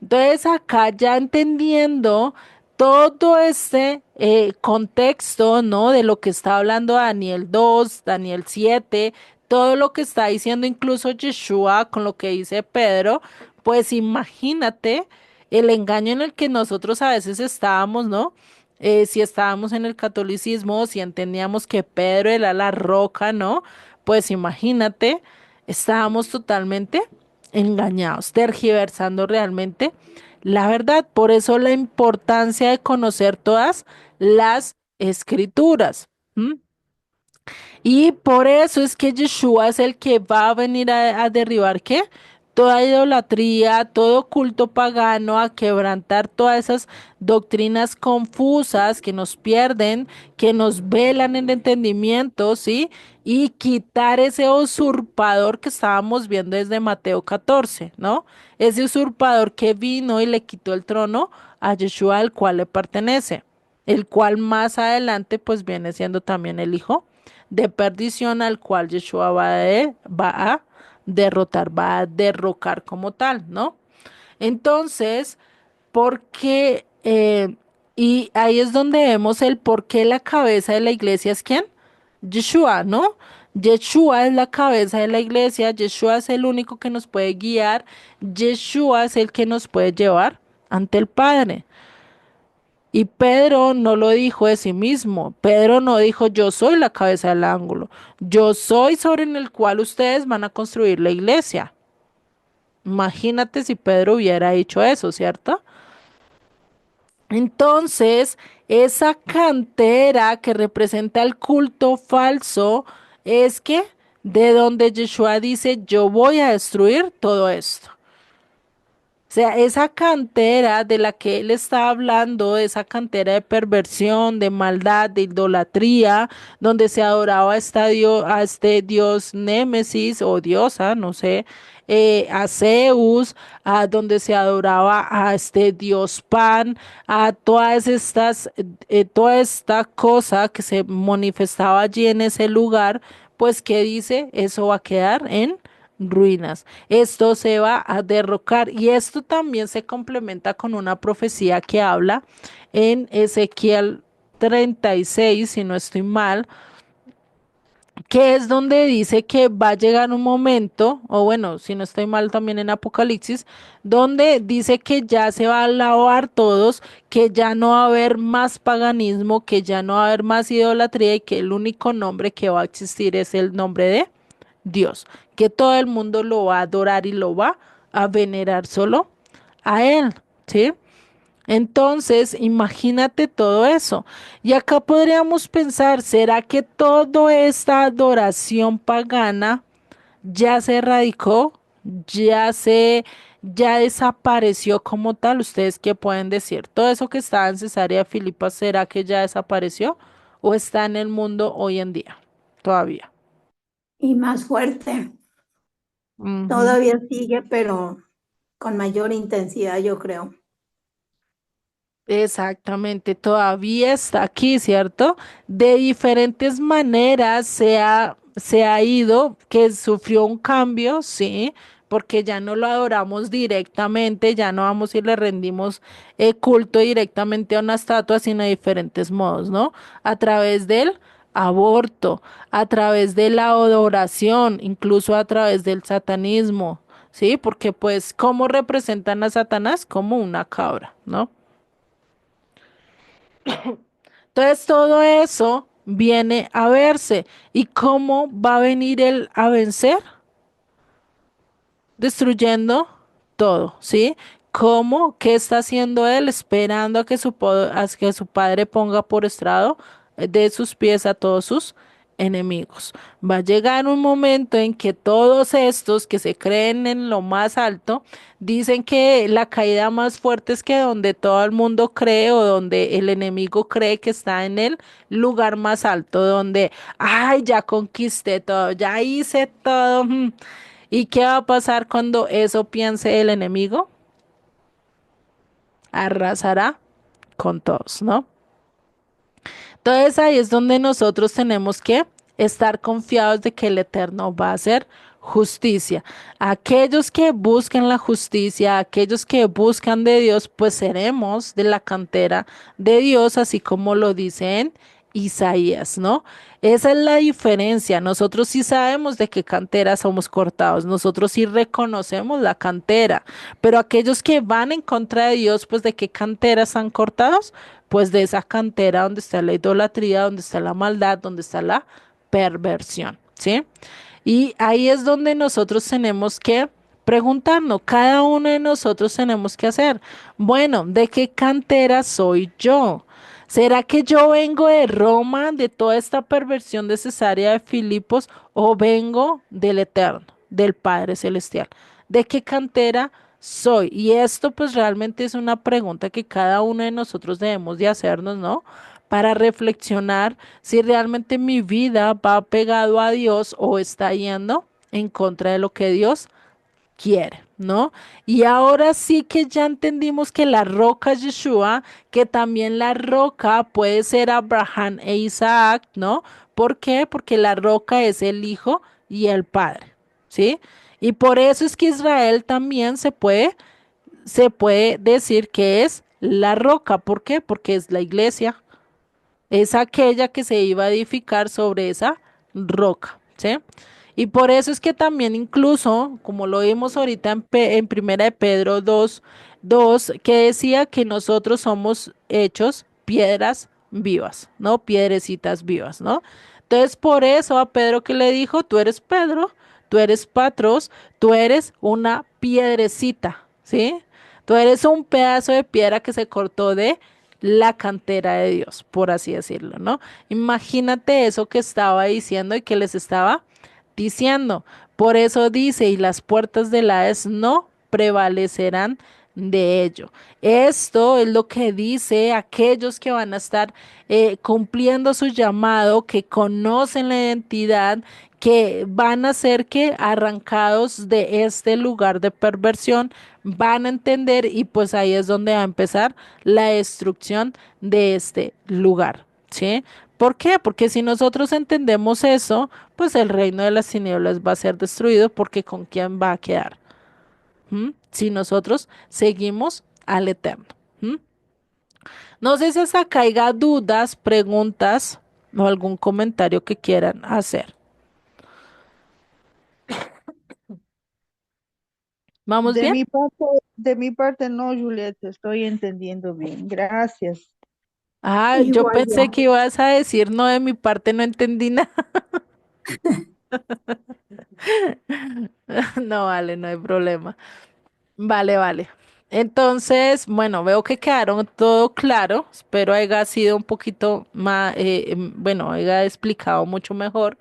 Entonces acá ya entendiendo todo este contexto, ¿no? De lo que está hablando Daniel 2, Daniel 7, todo lo que está diciendo incluso Yeshua con lo que dice Pedro, pues imagínate el engaño en el que nosotros a veces estábamos, ¿no? Si estábamos en el catolicismo, si entendíamos que Pedro era la roca, ¿no? Pues imagínate, estábamos totalmente engañados, tergiversando realmente la verdad. Por eso la importancia de conocer todas las escrituras. ¿M? Y por eso es que Yeshua es el que va a venir a derribar ¿qué? Toda idolatría, todo culto pagano, a quebrantar todas esas doctrinas confusas que nos pierden, que nos velan el entendimiento, ¿sí? Y quitar ese usurpador que estábamos viendo desde Mateo 14, ¿no? Ese usurpador que vino y le quitó el trono a Yeshua, al cual le pertenece, el cual más adelante pues viene siendo también el Hijo de perdición al cual Yeshua va a derrotar, va a derrocar como tal, ¿no? Entonces, porque, y ahí es donde vemos el por qué la cabeza de la iglesia es quién? Yeshua, ¿no? Yeshua es la cabeza de la iglesia, Yeshua es el único que nos puede guiar, Yeshua es el que nos puede llevar ante el Padre. Y Pedro no lo dijo de sí mismo. Pedro no dijo yo soy la cabeza del ángulo. Yo soy sobre en el cual ustedes van a construir la iglesia. Imagínate si Pedro hubiera dicho eso, ¿cierto? Entonces, esa cantera que representa el culto falso es que de donde Yeshua dice yo voy a destruir todo esto. O sea, esa cantera de la que él está hablando, esa cantera de perversión, de maldad, de idolatría, donde se adoraba a este dios Némesis o diosa, no sé, a Zeus, a donde se adoraba a este dios Pan, a todas estas, toda esta cosa que se manifestaba allí en ese lugar, pues ¿qué dice? Eso va a quedar en ruinas. Esto se va a derrocar y esto también se complementa con una profecía que habla en Ezequiel 36, si no estoy mal, que es donde dice que va a llegar un momento, o bueno, si no estoy mal también en Apocalipsis, donde dice que ya se va a lavar todos, que ya no va a haber más paganismo, que ya no va a haber más idolatría y que el único nombre que va a existir es el nombre de Dios, que todo el mundo lo va a adorar y lo va a venerar solo a Él, ¿sí? Entonces, imagínate todo eso. Y acá podríamos pensar, ¿será que toda esta adoración pagana ya se erradicó? ¿Ya ya desapareció como tal? ¿Ustedes qué pueden decir? ¿Todo eso que estaba en Cesarea de Filipa, será que ya desapareció o está en el mundo hoy en día todavía? Y más fuerte. Ujú. Todavía sigue, pero con mayor intensidad, yo creo. Exactamente, todavía está aquí, ¿cierto? De diferentes maneras se ha ido, que sufrió un cambio, sí, porque ya no lo adoramos directamente, ya no vamos y le rendimos culto directamente a una estatua, sino de diferentes modos, ¿no? A través del aborto, a través de la adoración, incluso a través del satanismo, ¿sí? Porque pues, ¿cómo representan a Satanás? Como una cabra, ¿no? Entonces todo eso viene a verse. ¿Y cómo va a venir él a vencer? Destruyendo todo, ¿sí? ¿Cómo? ¿Qué está haciendo él? Esperando a que a que su padre ponga por estrado de sus pies a todos sus enemigos. Va a llegar un momento en que todos estos que se creen en lo más alto dicen que la caída más fuerte es que donde todo el mundo cree o donde el enemigo cree que está en el lugar más alto, donde, ay, ya conquisté todo, ya hice todo. ¿Y qué va a pasar cuando eso piense el enemigo? Arrasará con todos, ¿no? Entonces ahí es donde nosotros tenemos que estar confiados de que el Eterno va a hacer justicia. Aquellos que buscan la justicia, aquellos que buscan de Dios, pues seremos de la cantera de Dios, así como lo dice en Isaías, ¿no? Esa es la diferencia. Nosotros sí sabemos de qué cantera somos cortados, nosotros sí reconocemos la cantera, pero aquellos que van en contra de Dios, pues de qué cantera están cortados, pues de esa cantera donde está la idolatría, donde está la maldad, donde está la perversión, ¿sí? Y ahí es donde nosotros tenemos que preguntarnos, cada uno de nosotros tenemos que hacer, bueno, ¿de qué cantera soy yo? ¿Será que yo vengo de Roma, de toda esta perversión de Cesarea de Filipos, o vengo del Eterno, del Padre Celestial? ¿De qué cantera soy? Y esto pues realmente es una pregunta que cada uno de nosotros debemos de hacernos, ¿no? Para reflexionar si realmente mi vida va pegado a Dios o está yendo en contra de lo que Dios quiere, ¿no? Y ahora sí que ya entendimos que la roca es Yeshua, que también la roca puede ser Abraham e Isaac, ¿no? ¿Por qué? Porque la roca es el Hijo y el Padre, ¿sí? Y por eso es que Israel también se puede decir que es la roca. ¿Por qué? Porque es la iglesia, es aquella que se iba a edificar sobre esa roca, ¿sí? Y por eso es que también incluso, como lo vimos ahorita en Primera de Pedro 2:2, que decía que nosotros somos hechos piedras vivas, ¿no? Piedrecitas vivas, ¿no? Entonces, por eso a Pedro que le dijo, tú eres Pedro, tú eres Patros, tú eres una piedrecita, ¿sí? Tú eres un pedazo de piedra que se cortó de la cantera de Dios, por así decirlo, ¿no? Imagínate eso que estaba diciendo y que les estaba diciendo. Por eso dice, y las puertas del Hades no prevalecerán de ello. Esto es lo que dice aquellos que van a estar cumpliendo su llamado, que conocen la identidad, que van a ser que arrancados de este lugar de perversión, van a entender y pues ahí es donde va a empezar la destrucción de este lugar, ¿sí? ¿Por qué? Porque si nosotros entendemos eso, pues el reino de las tinieblas va a ser destruido porque ¿con quién va a quedar? Si nosotros seguimos al Eterno. ¿Mm? No sé si hasta caiga dudas, preguntas o algún comentario que quieran hacer. ¿Vamos De bien? mi parte, de mi parte no, Julieta, estoy entendiendo bien. Gracias. Ah, yo Igual pensé yo. que ibas a decir, no, de mi parte no entendí nada. No, vale, no hay problema. Vale, vale. Entonces, bueno, veo que quedaron todo claro. Espero haya sido un poquito más, bueno, haya explicado mucho mejor.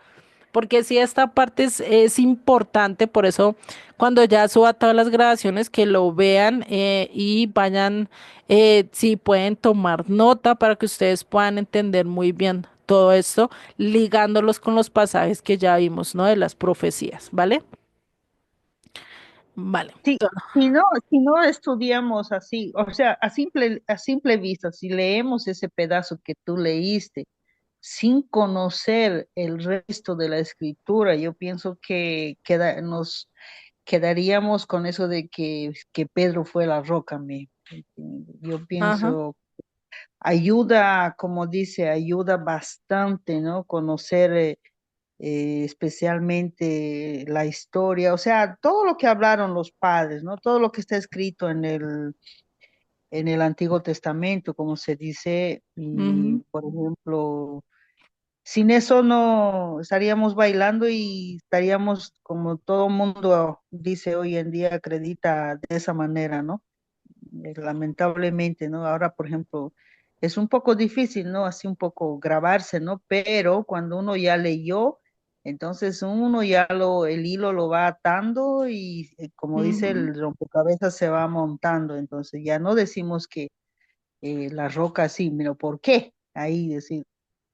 Porque sí, esta parte es importante, por eso cuando ya suba todas las grabaciones, que lo vean y vayan, si pueden tomar nota para que ustedes puedan entender muy bien todo esto, ligándolos con los pasajes que ya vimos, ¿no? De las profecías, ¿vale? Vale. Sí, si no estudiamos así, o sea, a simple vista, si leemos ese pedazo que tú leíste, sin conocer el resto de la escritura, yo pienso que nos quedaríamos con eso de que Pedro fue la roca, yo Ajá. pienso, ayuda, como dice, ayuda bastante, ¿no? Conocer especialmente la historia, o sea, todo lo que hablaron los padres, ¿no? Todo lo que está escrito en el Antiguo Testamento, como se dice, Ujú. y por ejemplo, sin eso no estaríamos bailando y estaríamos como todo mundo dice hoy en día, acredita de esa manera, ¿no? Lamentablemente, ¿no? Ahora, por ejemplo, es un poco difícil, ¿no? Así un poco grabarse, ¿no? Pero cuando uno ya leyó, entonces uno ya el hilo lo va atando y como dice Ujú. el rompecabezas se va montando, entonces ya no decimos que la roca sí, pero ¿por qué? Ahí decir,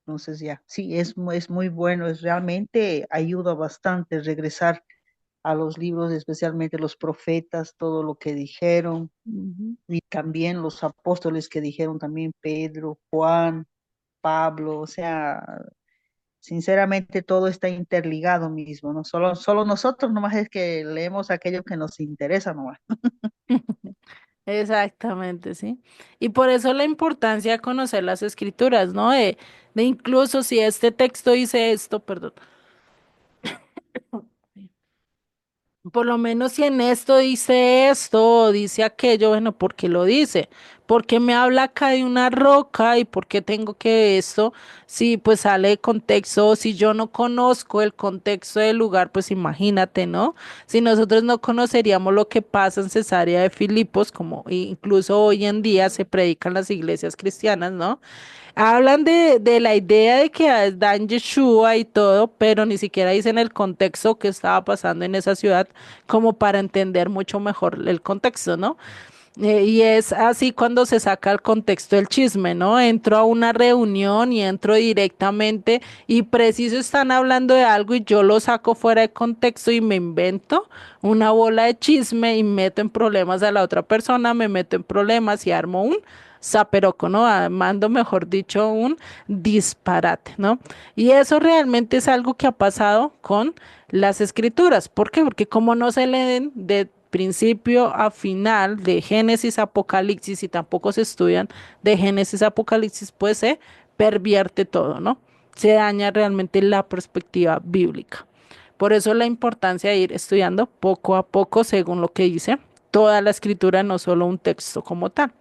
entonces ya, sí, es muy bueno, es realmente ayuda bastante regresar a los libros, especialmente los profetas, todo lo que dijeron, Ujú. y también los apóstoles que dijeron también Pedro, Juan, Pablo, o sea, sinceramente todo está interligado mismo, ¿no? Solo nosotros nomás es que leemos aquello que nos interesa nomás. Exactamente, sí. Y por eso la importancia de conocer las escrituras, ¿no? De incluso si este texto dice esto, perdón. Por lo menos si en esto dice esto o dice aquello, bueno, ¿por qué lo dice? ¿Por qué me habla acá de una roca y por qué tengo que esto? Si pues sale de contexto o si yo no conozco el contexto del lugar, pues imagínate, ¿no? Si nosotros no conoceríamos lo que pasa en Cesarea de Filipos, como incluso hoy en día se predican en las iglesias cristianas, ¿no? Hablan de la idea de que dan Yeshua y todo, pero ni siquiera dicen el contexto que estaba pasando en esa ciudad como para entender mucho mejor el contexto, ¿no? Y es así cuando se saca el contexto del chisme, ¿no? Entro a una reunión y entro directamente y preciso están hablando de algo y yo lo saco fuera de contexto y me invento una bola de chisme y meto en problemas a la otra persona, me meto en problemas y armo un zaperoco, ¿no? Mando, mejor dicho, un disparate, ¿no? Y eso realmente es algo que ha pasado con las escrituras. ¿Por qué? Porque como no se leen de principio a final, de Génesis a Apocalipsis, y tampoco se estudian de Génesis a Apocalipsis, pues se pervierte todo, ¿no? Se daña realmente la perspectiva bíblica. Por eso la importancia de ir estudiando poco a poco según lo que dice toda la escritura, no solo un texto como tal.